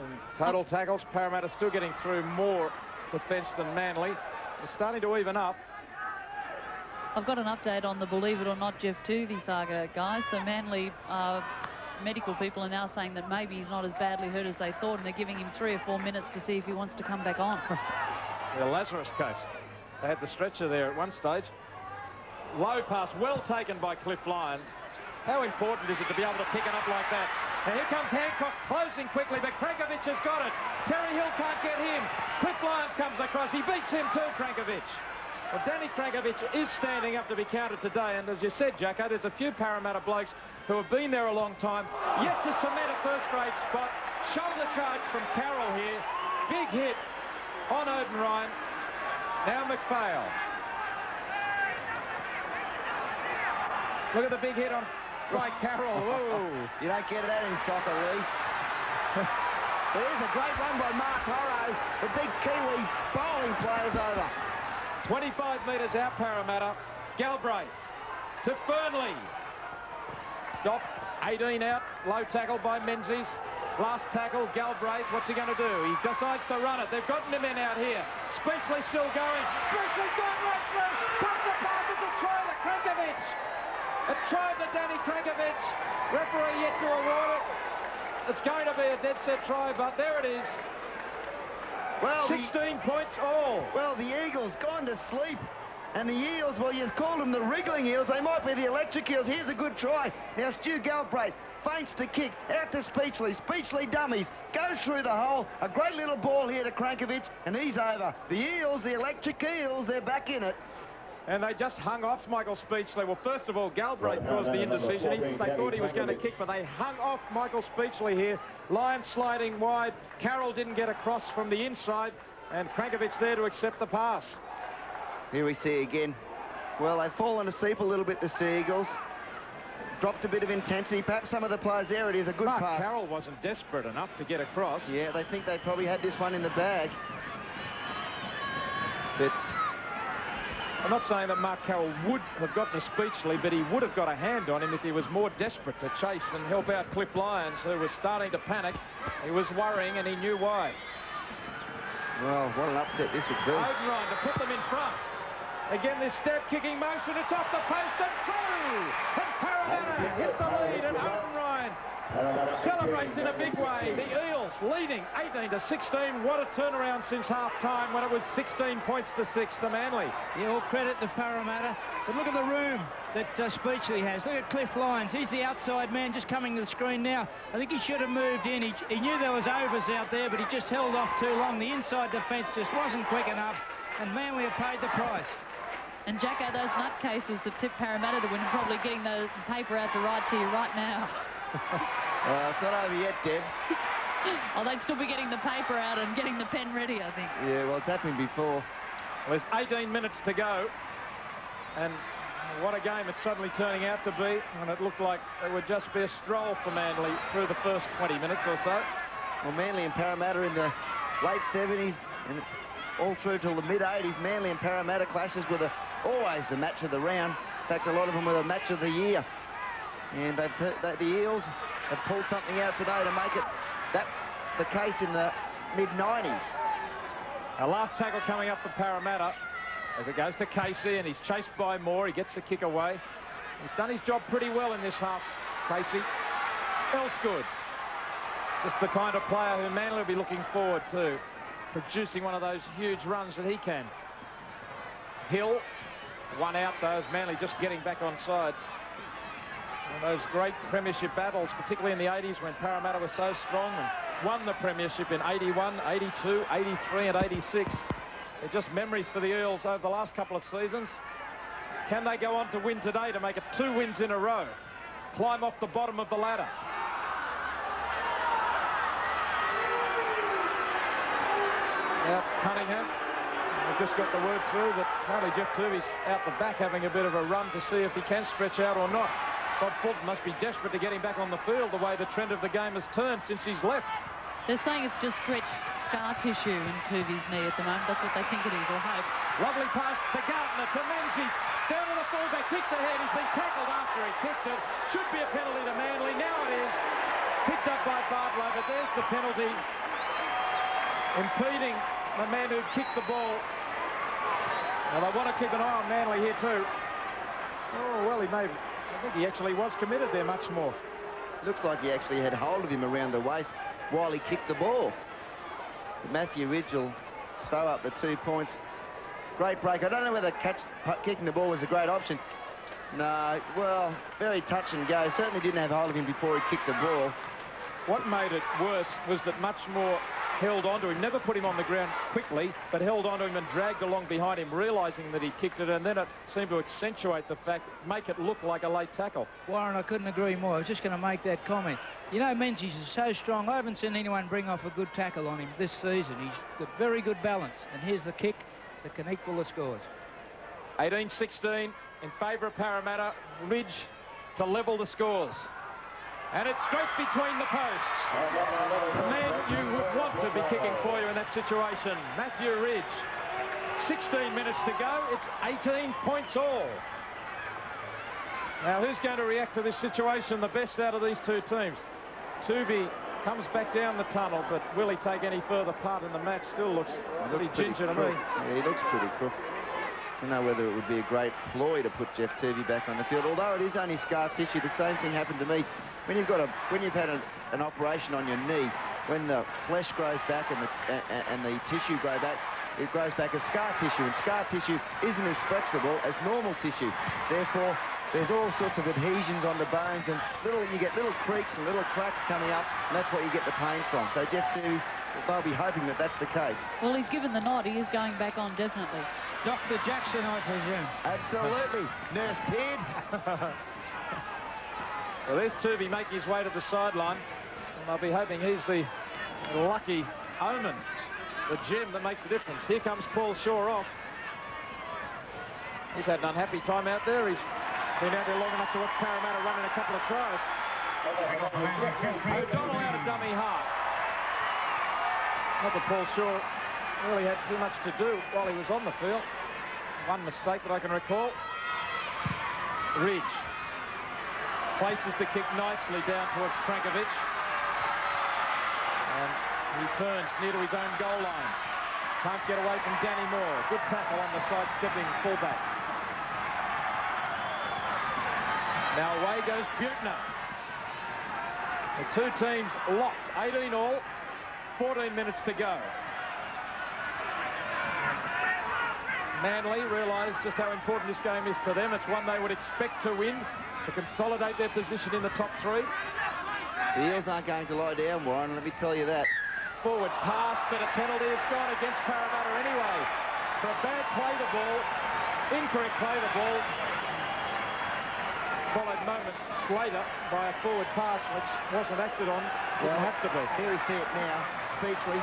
And total tackles, Parramatta still getting through more defence than Manly. They're starting to even up. I've got an update on the Believe It or Not Jeff Tuvey saga, guys. The Manly medical people are now saying that maybe he's not as badly hurt as they thought, and they're giving him 3 or 4 minutes to see if he wants to come back on. The Lazarus case. They had the stretcher there at one stage. Low pass, well taken by Cliff Lyons. How important is it to be able to pick it up like that? And here comes Hancock closing quickly, but Krankovic has got it. Terry Hill can't get him. Cliff Lyons comes across. He beats him too, Krankovic. Well, Danny Krankovic is standing up to be counted today, and as you said, Jacko, there's a few Parramatta blokes who have been there a long time, yet to cement a first-grade spot. Shoulder charge from Carroll here. Big hit on Odin Ryan. Now McPhail. Look at the big hit on by Carroll. Whoa. You don't get that in soccer, Lee. But here's a great run by Mark Horrow. The big Kiwi bowling players over. 25 metres out, Parramatta. Galbraith to Fernley. Stopped, 18 out. Low tackle by Menzies. Last tackle, Galbraith. What's he going to do? He decides to run it. They've got the men out here. Speechley still going. Speechley's going right through. Comes the pass at the try to Krankovic. A try to Danny Krankovic. Referee yet to award it. It's going to be a dead set try, but there it is. Well, 16 points all. Well, the Eagles gone to sleep. And the Eels, well, you called them the wriggling Eels. They might be the electric Eels. Here's a good try. Now, Stu Galbraith feints to kick. Out to Speechley. Speechley dummies. Goes through the hole. A great little ball here to Krankovic, and he's over. The Eels, the electric Eels, they're back in it. And they just hung off Michael Speechley. Well, first of all, Galbraith caused the indecision. They thought he was going to kick, but they hung off Michael Speechley here. Lion sliding wide. Carroll didn't get across from the inside, and Krankovic there to accept the pass. Here we see again. Well, they've fallen asleep a little bit, the Sea Eagles. Dropped a bit of intensity. Perhaps some of the players there. It is a good Mark pass. Carroll wasn't desperate enough to get across. Yeah, they think they probably had this one in the bag. But I'm not saying that Mark Carroll would have got to Speechley, but he would have got a hand on him if he was more desperate to chase and help out Cliff Lyons, who was starting to panic. He was worrying, and he knew why. well, what an upset this would be. Odenrine to put them in front. Again, this step-kicking motion. It's off the post and through. And Parramatta hit the lead, and Odenrine celebrates in a big way. The Eels leading 18-16. What a turnaround since half-time when it was 16 points to 6 to Manly. Yeah, all credit to Parramatta. But look at the room that Speechley has. Look at Cliff Lyons. He's the outside man just coming to the screen now. I think he should have moved in. He knew there was overs out there, but he just held off too long. The inside defence just wasn't quick enough, and Manly have paid the price. And Jacko, those nutcases that tipped Parramatta to win are probably getting the paper out to write to you right now. Well, it's not over yet, Deb. Oh, they'd still be getting the paper out and getting the pen ready, I think. Yeah, well, it's happened before. Well, there's 18 minutes to go, and what a game it's suddenly turning out to be, and it looked like it would just be a stroll for Manly through the first 20 minutes or so. Well, Manly and Parramatta in the late 70s and all through till the mid-80s, Manly and Parramatta clashes were always the match of the round. In fact, a lot of them were the match of the year. And the Eels have pulled something out today to make it the case in the mid-90s. Our last tackle coming up for Parramatta as it goes to Casey, and he's chased by Moore. He gets the kick away. He's done his job pretty well in this half, Casey. Else good. Just the kind of player who Manly will be looking forward to, producing one of those huge runs that he can. Hill, one out though, as Manly just getting back on side. One of those great premiership battles, particularly in the 80s when Parramatta was so strong and won the premiership in 81, 82, 83 and 86. They're just memories for the Eels over the last couple of seasons. Can they go on to win today to make it 2 wins in a row? Climb off the bottom of the ladder. Now it's Cunningham. We've just got the word through that apparently Jeff Turvey's out the back having a bit of a run to see if he can stretch out or not. Bob Fulton must be desperate to get him back on the field the way the trend of the game has turned since he's left. They're saying it's just stretched scar tissue in Tuvey's knee at the moment. That's what they think it is, or hope. Lovely pass to Gardner, to Menzies. Down to the fullback, kicks ahead. He's been tackled after he kicked it. Should be a penalty to Manly. Now it is. Picked up by Bardlow, but there's the penalty. Impeding the man who kicked the ball. Now they want to keep an eye on Manly here too. Oh, well, I think he actually was committed there much more. Looks like he actually had hold of him around the waist while he kicked the ball. Matthew Ridge will sew up the 2 points. Great break. I don't know whether kicking the ball was a great option. No, well, very touch and go. Certainly didn't have hold of him before he kicked the ball. What made it worse was that much more held onto him, never put him on the ground quickly, but held onto him and dragged along behind him, realising that he kicked it, and then it seemed to accentuate the fact, make it look like a late tackle. Warren, I couldn't agree more. I was just going to make that comment. You know, Menzies is so strong. I haven't seen anyone bring off a good tackle on him this season. He's got very good balance, and here's the kick that can equal the scores. 18-16 in favour of Parramatta. Ridge to level the scores. And it's straight between the posts. The man you would want to be kicking for you in that situation, Matthew Ridge. 16 minutes to go. It's 18 points all. Now, who's going to react to this situation the best out of these two teams? Tooby comes back down the tunnel, but will he take any further part in the match? Still looks pretty ginger to me. Yeah, he looks pretty crook. I don't know whether it would be a great ploy to put Jeff Tooby back on the field, although it is only scar tissue. The same thing happened to me when you've had an operation on your knee. When the flesh grows back and the tissue grows back, it grows back as scar tissue, and scar tissue isn't as flexible as normal tissue. Therefore, there's all sorts of adhesions on the bones, and you get little creaks and little cracks coming up, and that's what you get the pain from. So Jeff Tooby, they'll be hoping that that's the case. Well, he's given the nod. He is going back on, definitely. Dr. Jackson, I presume. Absolutely. Nurse Pid. Well, there's Tooby making his way to the sideline, and I'll be hoping he's the lucky omen, the gem that makes a difference. Here comes Paul Shaw off. He's had an unhappy time out there. He's been out there long enough to watch Parramatta running a couple of tries. O'Donnell out of dummy half. Not that Paul Shaw really had too much to do while he was on the field. One mistake that I can recall. Ridge places the kick nicely down towards Krankovic. And he turns near to his own goal line. Can't get away from Danny Moore. Good tackle on the side-stepping fullback. Now away goes Butner. The two teams locked. 18 all. 14 minutes to go. Manly realise just how important this game is to them. It's one they would expect to win, to consolidate their position in the top three. The Eels aren't going to lie down, Warren, let me tell you that. Forward pass, but a penalty has gone against Parramatta anyway. For a bad play the ball, incorrect play the ball, followed moments later by a forward pass which wasn't acted on. Didn't have to be. Here we see it now, Speechley.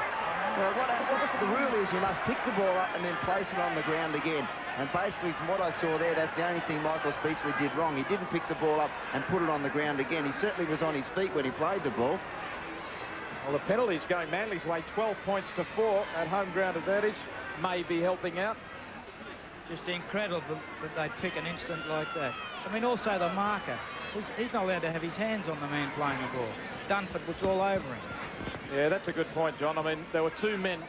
Well, what the rule is, you must pick the ball up and then place it on the ground again. And basically, from what I saw there, that's the only thing Michael Speechley did wrong. He didn't pick the ball up and put it on the ground again. He certainly was on his feet when he played the ball. Well, the penalty's going Manly's way, 12 points to 4 at home ground advantage. May be helping out. Just incredible that they'd pick an instant like that. I mean, also the marker. He's not allowed to have his hands on the man playing the ball. Dunford was all over him. Yeah, that's a good point, John. I mean, there were two men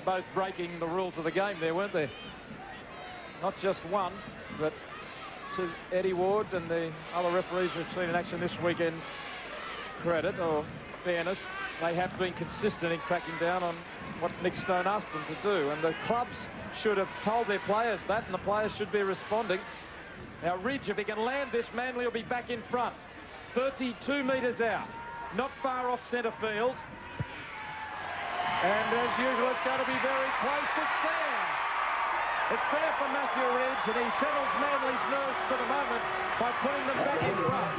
both breaking the rules of the game there, weren't there? Not just one, but to Eddie Ward and the other referees we've seen in action this weekend's credit or fairness, they have been consistent in cracking down on what Nick Stone asked them to do. And the clubs should have told their players that, and the players should be responding. Now, Ridge, if he can land this, Manly will be back in front. 32 metres out, not far off centre field. And as usual, it's going to be very close. It's there. It's there for Matthew Ridge, and he settles Manly's nerves for the moment by putting them back in front.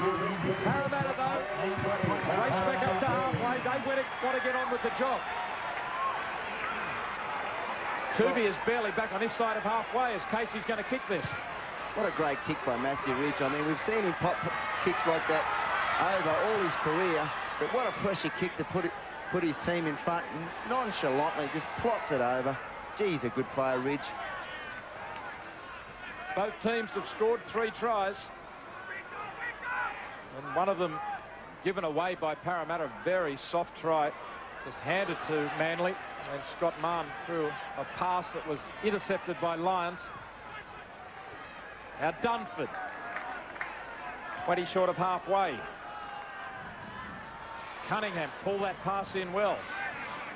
Parramatta, though, race back up to halfway. They want to get on with the job. Tooby is barely back on his side of halfway as Casey's going to kick this. What a great kick by Matthew Ridge. I mean, we've seen him pop kicks like that over all his career, but what a pressure kick to put his team in front and nonchalantly just plots it over. Gee, he's a good player, Ridge. Both teams have scored 3 tries. And one of them given away by Parramatta, a very soft try, just handed to Manly. And Scott Mann threw a pass that was intercepted by Lyons. Now Dunford, 20 short of halfway. Cunningham pulled that pass in well.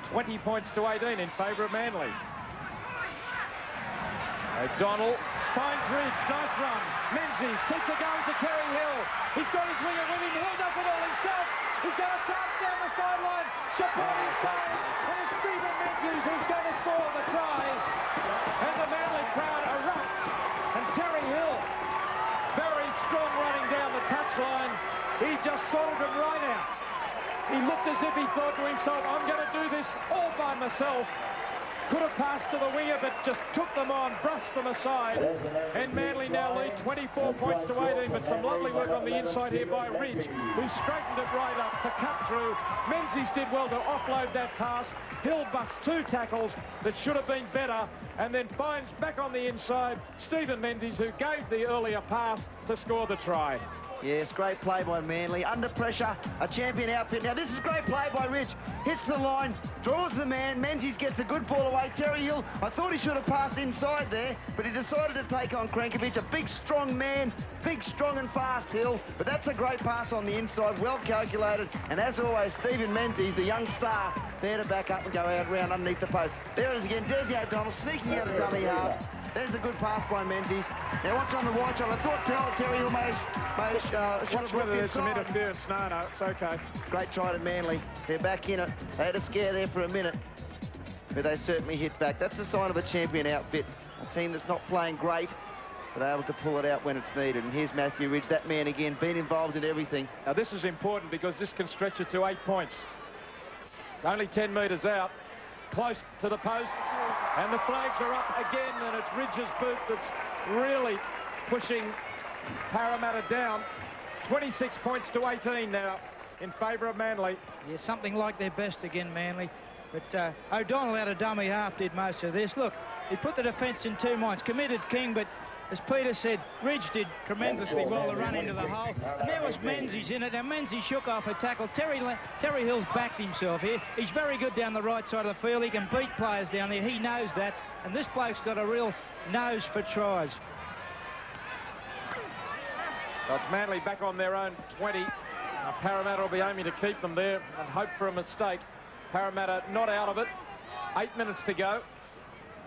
20 points to 18 in favour of Manly. O'Donnell finds Ridge, nice run. Menzies keeps it going to Terry Hill. He's got his winger with him. Hill does it all himself. He's got a chance down the sideline. Supporting side. And it's Stephen Menzies who's going to score the try. And the Manly crowd erupt. And Terry Hill, very strong running down the touchline. He just sorted him right out. He looked as if he thought to himself, I'm going to do this all by myself. Could have passed to the winger, but just took them on, brushed them aside. And Manly now lead 24 points to 18, but some lovely work on the inside here by Ridge, who straightened it right up to cut through. Menzies did well to offload that pass. Hill busts 2 tackles that should have been better, and then finds back on the inside Stephen Menzies, who gave the earlier pass to score the try. Yes, great play by Manly. Under pressure, a champion outfit. Now, this is great play by Ridge. Hits the line, draws the man. Menzies gets a good ball away. Terry Hill, I thought he should have passed inside there, but he decided to take on Krankovic. A big, strong man. Big, strong and fast Hill. But that's a great pass on the inside. Well calculated. And as always, Stephen Menzies, the young star, there to back up and go out round underneath the post. There it is again. Desi O'Donnell sneaking out of dummy half. There's a good pass by Menzies. Now watch on the watch. I thought Terry Hill may Watch whether there's some interference. No, it's okay. Great try to Manly. They're back in it. They had a scare there for a minute, but they certainly hit back. That's a sign of a champion outfit. A team that's not playing great, but able to pull it out when it's needed. And here's Matthew Ridge, that man again, been involved in everything. Now this is important because this can stretch it to 8 points. It's only 10 metres out, close to the posts, and the flags are up again, and it's Ridge's boot that's really pushing Parramatta down. 26 points to 18 now in favour of Manly. Yeah, something like their best again, Manly. But O'Donnell out of dummy half did most of this. Look, he put the defence in 2 minds. Committed King, but as Peter said, Ridge did tremendously well to run into the hole. And there was Menzies in it. Now Menzies shook off a tackle. Terry Hill's backed himself here. He's very good down the right side of the field. He can beat players down there. He knows that. And this bloke's got a real nose for tries. So it's Manly back on their own 20. Now Parramatta will be aiming to keep them there and hope for a mistake. Parramatta not out of it. 8 minutes to go.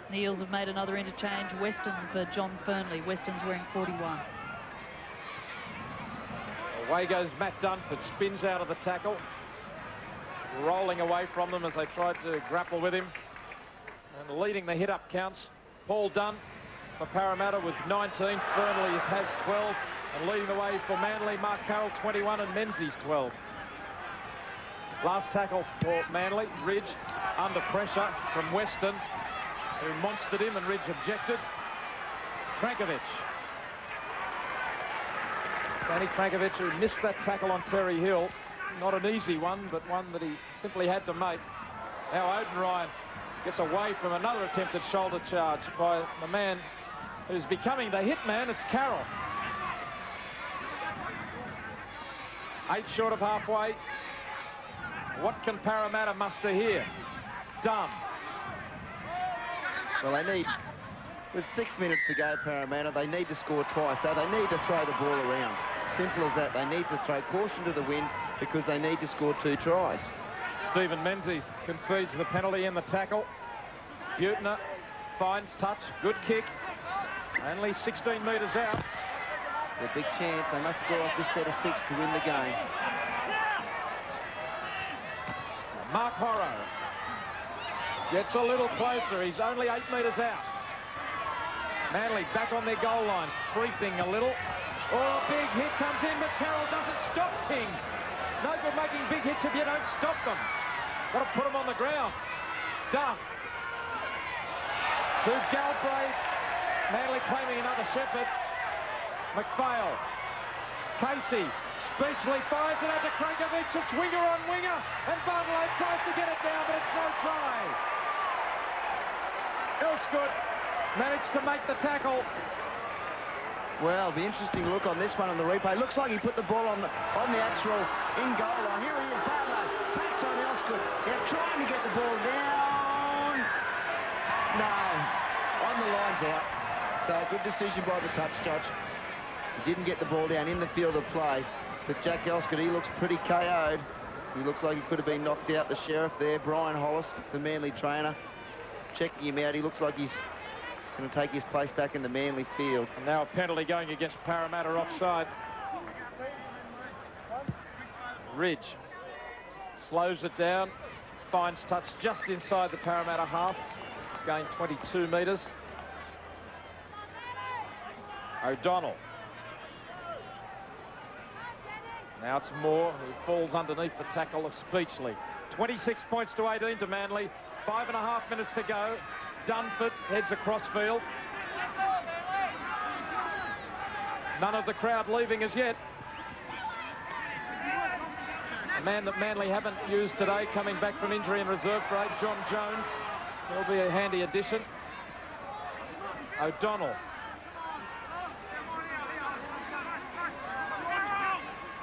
The Eels have made another interchange. Weston for John Fernley. Weston's wearing 41. Away goes Matt Dunford. Spins out of the tackle. Rolling away from them as they tried to grapple with him. And leading the hit-up counts, Paul Dunn for Parramatta with 19. Fernley has 12. And leading the way for Manly, Mark Carroll 21 and Menzies 12. Last tackle for Manly. Ridge under pressure from Weston, who monstered him, and Ridge objected. Krankovic. Danny Krankovic, who missed that tackle on Terry Hill. Not an easy one, but one that he simply had to make. Now Odin Ryan gets away from another attempted shoulder charge by the man who's becoming the hit man. It's Carroll. 8 short of halfway. What can Parramatta muster here? Dunn. Well, they need, with 6 minutes to go, Parramatta, they need to score twice, so they need to throw the ball around. Simple as that. They need to throw caution to the wind because they need to score 2 tries. Stephen Menzies concedes the penalty in the tackle. Butner finds touch. Good kick. Only 16 metres out. It's a big chance. They must score off this set of 6 to win the game. Mark Horrow gets a little closer. He's only 8 metres out. Manly back on their goal line, creeping a little. Oh, a big hit comes in, but Carroll doesn't stop King. No good making big hits if you don't stop them. Got to put them on the ground. Dunn to Galbraith. Manly claiming another Shepherd. McPhail. Casey. Speechley fires it out to Krankovic. It's winger on winger. And Barlow tries to get it down, but it's no try. Elsgood managed to make the tackle. Well, the interesting look on this one on the replay. Looks like he put the ball on the actual in-goal line. Here he is, Barlow. Takes on Elsgood. Now trying to get the ball down. No. On the line's out. So good decision by the touch judge. He didn't get the ball down in the field of play. But Jack Elsgood, he looks pretty KO'd. He looks like he could have been knocked out. The sheriff there, Brian Hollis, the Manly trainer, checking him out. He looks like he's going to take his place back in the Manly field. And now a penalty going against Parramatta offside. Ridge slows it down, finds touch just inside the Parramatta half, gained 22 metres. O'Donnell. Now it's Moore, who falls underneath the tackle of Speechley. 26 points to 18 to Manly. 5.5 minutes to go. Dunford heads across field. None of the crowd leaving as yet. A man that Manly haven't used today, coming back from injury in reserve grade, John Jones. He'll be a handy addition. O'Donnell.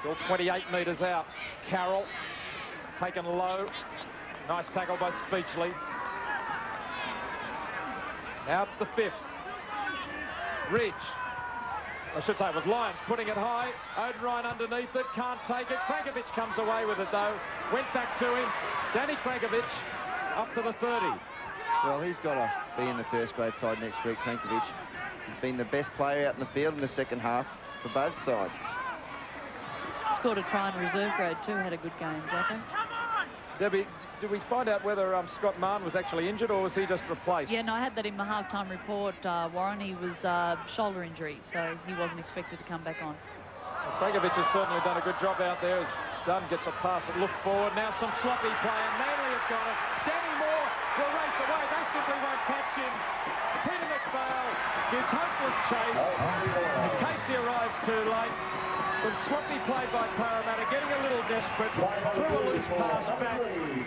Still 28 metres out. Carroll taken low. Nice tackle by Speechley. Now it's the 5th. Ridge. I should say with Lyons putting it high. Odenrine underneath it. Can't take it. Krankovic comes away with it though. Went back to him. Danny Krankovic up to the 30. Well, he's got to be in the first grade side next week, Krankovic. He's been the best player out in the field in the second half for both sides. Scored a try in reserve grade too. Had a good game, Jacko. Debbie, did we find out whether Scott Martin was actually injured or was he just replaced? Yeah, no, I had that in my halftime report, Warren. He was shoulder injury, so he wasn't expected to come back on. Well, Krankovic has certainly done a good job out there as Dunn gets a pass that looked forward. Now some sloppy play, and Manly have got it. Danny Moore will race away. They simply won't catch him. Peter McPhail gives hopeless chase. And Casey arrives too late. Some sloppy play by Parramatta, getting a little desperate, threw a loose pass back,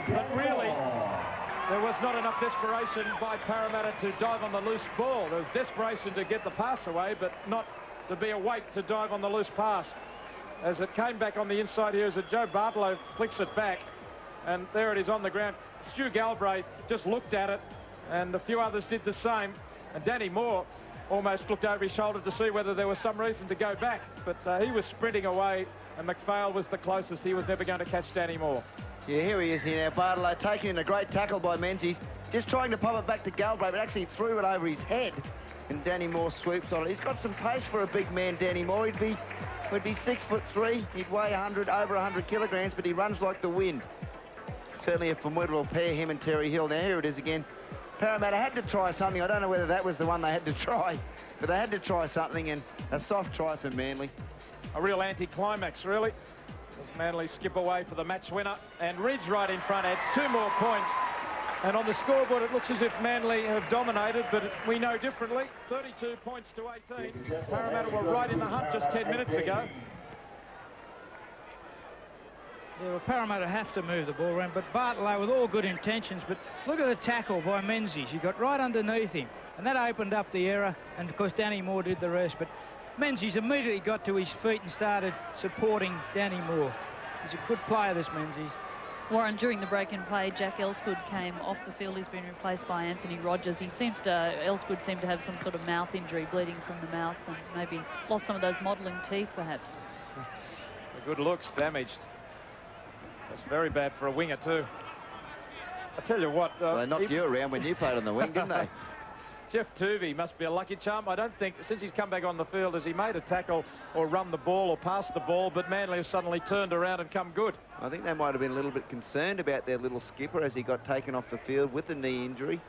but really there was not enough desperation by Parramatta to dive on the loose ball. There was desperation to get the pass away, but not to be awake to dive on the loose pass. As it came back on the inside here, as Joe Bartolo flicks it back, and there it is on the ground. Stu Galbraith just looked at it, and a few others did the same, and Danny Moore almost looked over his shoulder to see whether there was some reason to go back, but he was sprinting away, and McPhail was the closest. He was never going to catch Danny Moore. Yeah, here he is here now. Bartolo taking in a great tackle by Menzies, just trying to pop it back to Galbraith, but actually threw it over his head, and Danny Moore swoops on it. He's got some pace for a big man, Danny Moore. He'd be 6'3". He'd weigh over 100 kilograms, but he runs like the wind. Certainly a formidable pair, him and Terry Hill. Now here it is again. Parramatta had to try something. I don't know whether that was the one they had to try, but they had to try something, and a soft try for Manly. A real anti-climax, really. As Manly skip away for the match winner, and Ridge right in front adds 2 more points. And on the scoreboard, it looks as if Manly have dominated, but we know differently. 32 points to 18. Parramatta were right in the hunt just 10 minutes ago. Yeah, well, Parramatta have to move the ball around, but Bartolo with all good intentions. But look at the tackle by Menzies. He got right underneath him, and that opened up the error, and of course Danny Moore did the rest. But Menzies immediately got to his feet and started supporting Danny Moore. He's a good player, this Menzies. Warren, during the break in play, Jack Elsgood came off the field. He's been replaced by Anthony Rogers. Elsgood seemed to have some sort of mouth injury, bleeding from the mouth, and maybe lost some of those modelling teeth, perhaps. The good looks damaged. That's very bad for a winger too. I tell you what, well, they knocked you around when you played on the wing, didn't they? Jeff Tuvey must be a lucky charm. I don't think, since he's come back on the field, has he made a tackle or run the ball or passed the ball, but Manly have suddenly turned around and come good. I think they might have been a little bit concerned about their little skipper as he got taken off the field with the knee injury.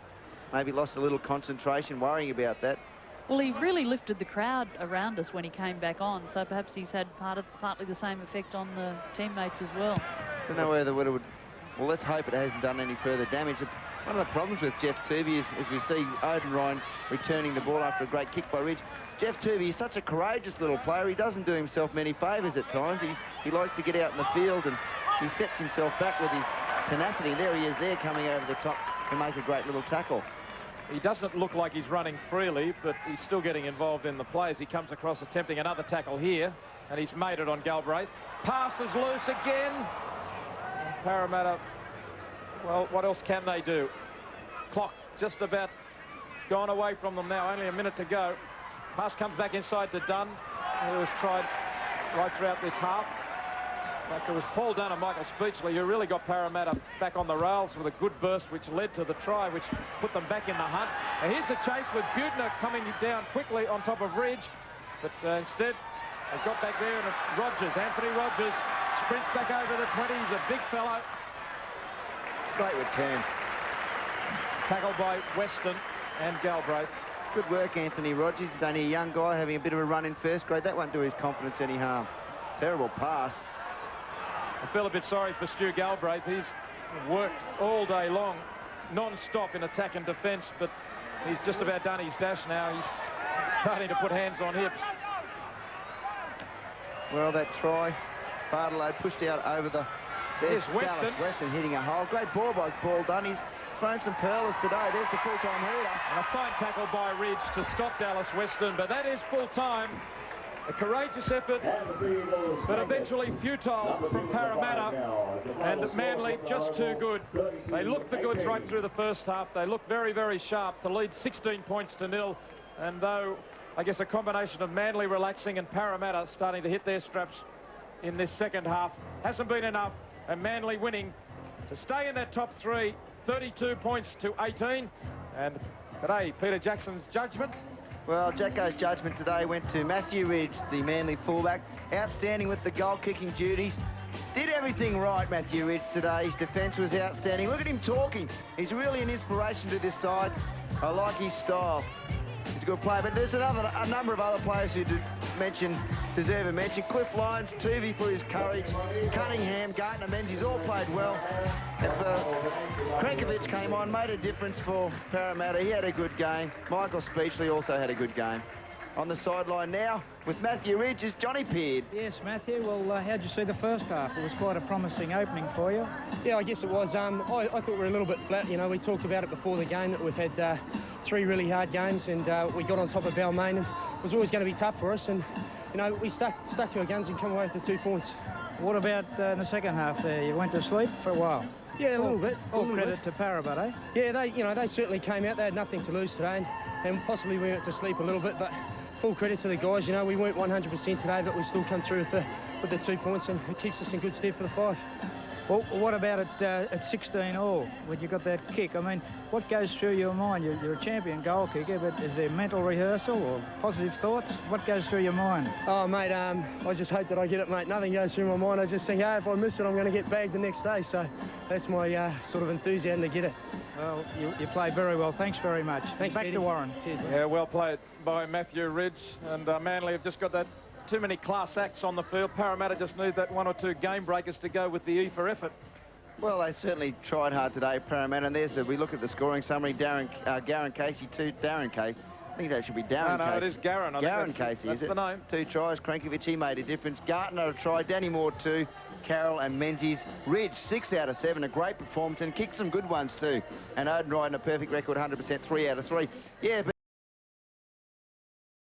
Maybe lost a little concentration worrying about that. Well, he really lifted the crowd around us when he came back on, so perhaps he's had partly the same effect on the teammates as well. I don't know whether it would... Well, let's hope it hasn't done any further damage. One of the problems with Jeff Tuvey is, as we see Odenrine returning the ball after a great kick by Ridge. Jeff Tuvey is such a courageous little player. He doesn't do himself many favours at times. He likes to get out in the field, and he sets himself back with his tenacity. There he is there, coming over the top to make a great little tackle. He doesn't look like he's running freely, but he's still getting involved in the play as he comes across, attempting another tackle here, and he's made it on Galbraith. Passes loose again. Parramatta, well, what else can they do? Clock just about gone away from them now, only a minute to go. Pass comes back inside to Dunn, who has tried right throughout this half. Like it was Paul Dunn and Michael Speechley who really got Parramatta back on the rails with a good burst, which led to the try, which put them back in the hunt. And here's the chase with Butner coming down quickly on top of Ridge, but instead they got back there, and it's Rogers, Anthony Rogers, sprints back over the 20. He's a big fellow. Great return. Tackled by Weston and Galbraith. Good work, Anthony Rogers. He's only a young guy having a bit of a run in first grade. That won't do his confidence any harm. Terrible pass. I feel a bit sorry for Stu Galbraith. He's worked all day long non-stop in attack and defence, but he's just about done his dash now. He's starting to put hands on hips. Well, that try, Bartolo pushed out over the... There's Dallas Weston hitting a hole. Great ball by Paul Dunn. He's thrown some pearlers today. There's the full-time hooter. And a fine tackle by Ridge to stop Dallas Weston, but that is full-time. A courageous effort, but eventually futile from Parramatta, and Manly just too good. They looked the goods right through the first half. They looked very, very sharp to lead 16 points to nil, and though I guess a combination of Manly relaxing and Parramatta starting to hit their straps in this second half hasn't been enough, and Manly winning to stay in that top three, 32 points to 18. And today, Peter Jackson's judgment. Well, Jacko's judgment today went to Matthew Ridge, the Manly fullback. Outstanding with the goal-kicking duties. Did everything right, Matthew Ridge, today. His defence was outstanding. Look at him talking. He's really an inspiration to this side. I like his style. He's a good player, but there's a number of other players who deserve a mention. Cliff Lyons, Tuvey for his courage, Cunningham, Gardner, Menzies all played well. And Krenkovic came on, made a difference for Parramatta. He had a good game. Michael Speechley also had a good game. On the sideline now with Matthew Ridge is Johnny Peard. Yes, Matthew. Well, how'd you see the first half? It was quite a promising opening for you. Yeah, I guess it was. I thought we were a little bit flat. You know, we talked about it before the game that we've had 3 really hard games, and we got on top of Balmain, and it was always going to be tough for us. And you know, we stuck to our guns and come away with the 2 points. What about in the second half there? You went to sleep for a while. Yeah, a little bit. All credit to Parramatta, eh? Yeah, they certainly came out. They had nothing to lose today, and possibly we went to sleep a little bit, but full credit to the guys. You know, we weren't 100% today, but we still come through with the 2 points, and it keeps us in good stead for the 5. Well, what about at 16 all, when you got that kick? I mean, what goes through your mind? You're a champion goal kicker, but is there mental rehearsal or positive thoughts? What goes through your mind? Oh, mate, I just hope that I get it, mate. Nothing goes through my mind. I just think, hey, if I miss it, I'm going to get bagged the next day. So that's my sort of enthusiasm to get it. Well, you played very well. Thanks very much. Thanks, back Petey. to Warren. Cheers. Yeah, well played by Matthew Ridge, and Manly have just got that too many class acts on the field. Parramatta just need that 1 or 2 game breakers to go with the E for effort. Well, they certainly tried hard today, Parramatta. And we look at the scoring summary. Garen Casey, 2. Darren Casey. I think that should be Darren Casey. No, it is Garen. Garen Casey, that's is it? the name. 2 tries. Krenkovic, he made a difference. Gardner a try. Danny Moore 2. Carroll and Menzies. Ridge 6 out of 7. A great performance and kicked some good ones too. And Oden riding a perfect record, 100%, 3 out of 3. Yeah, but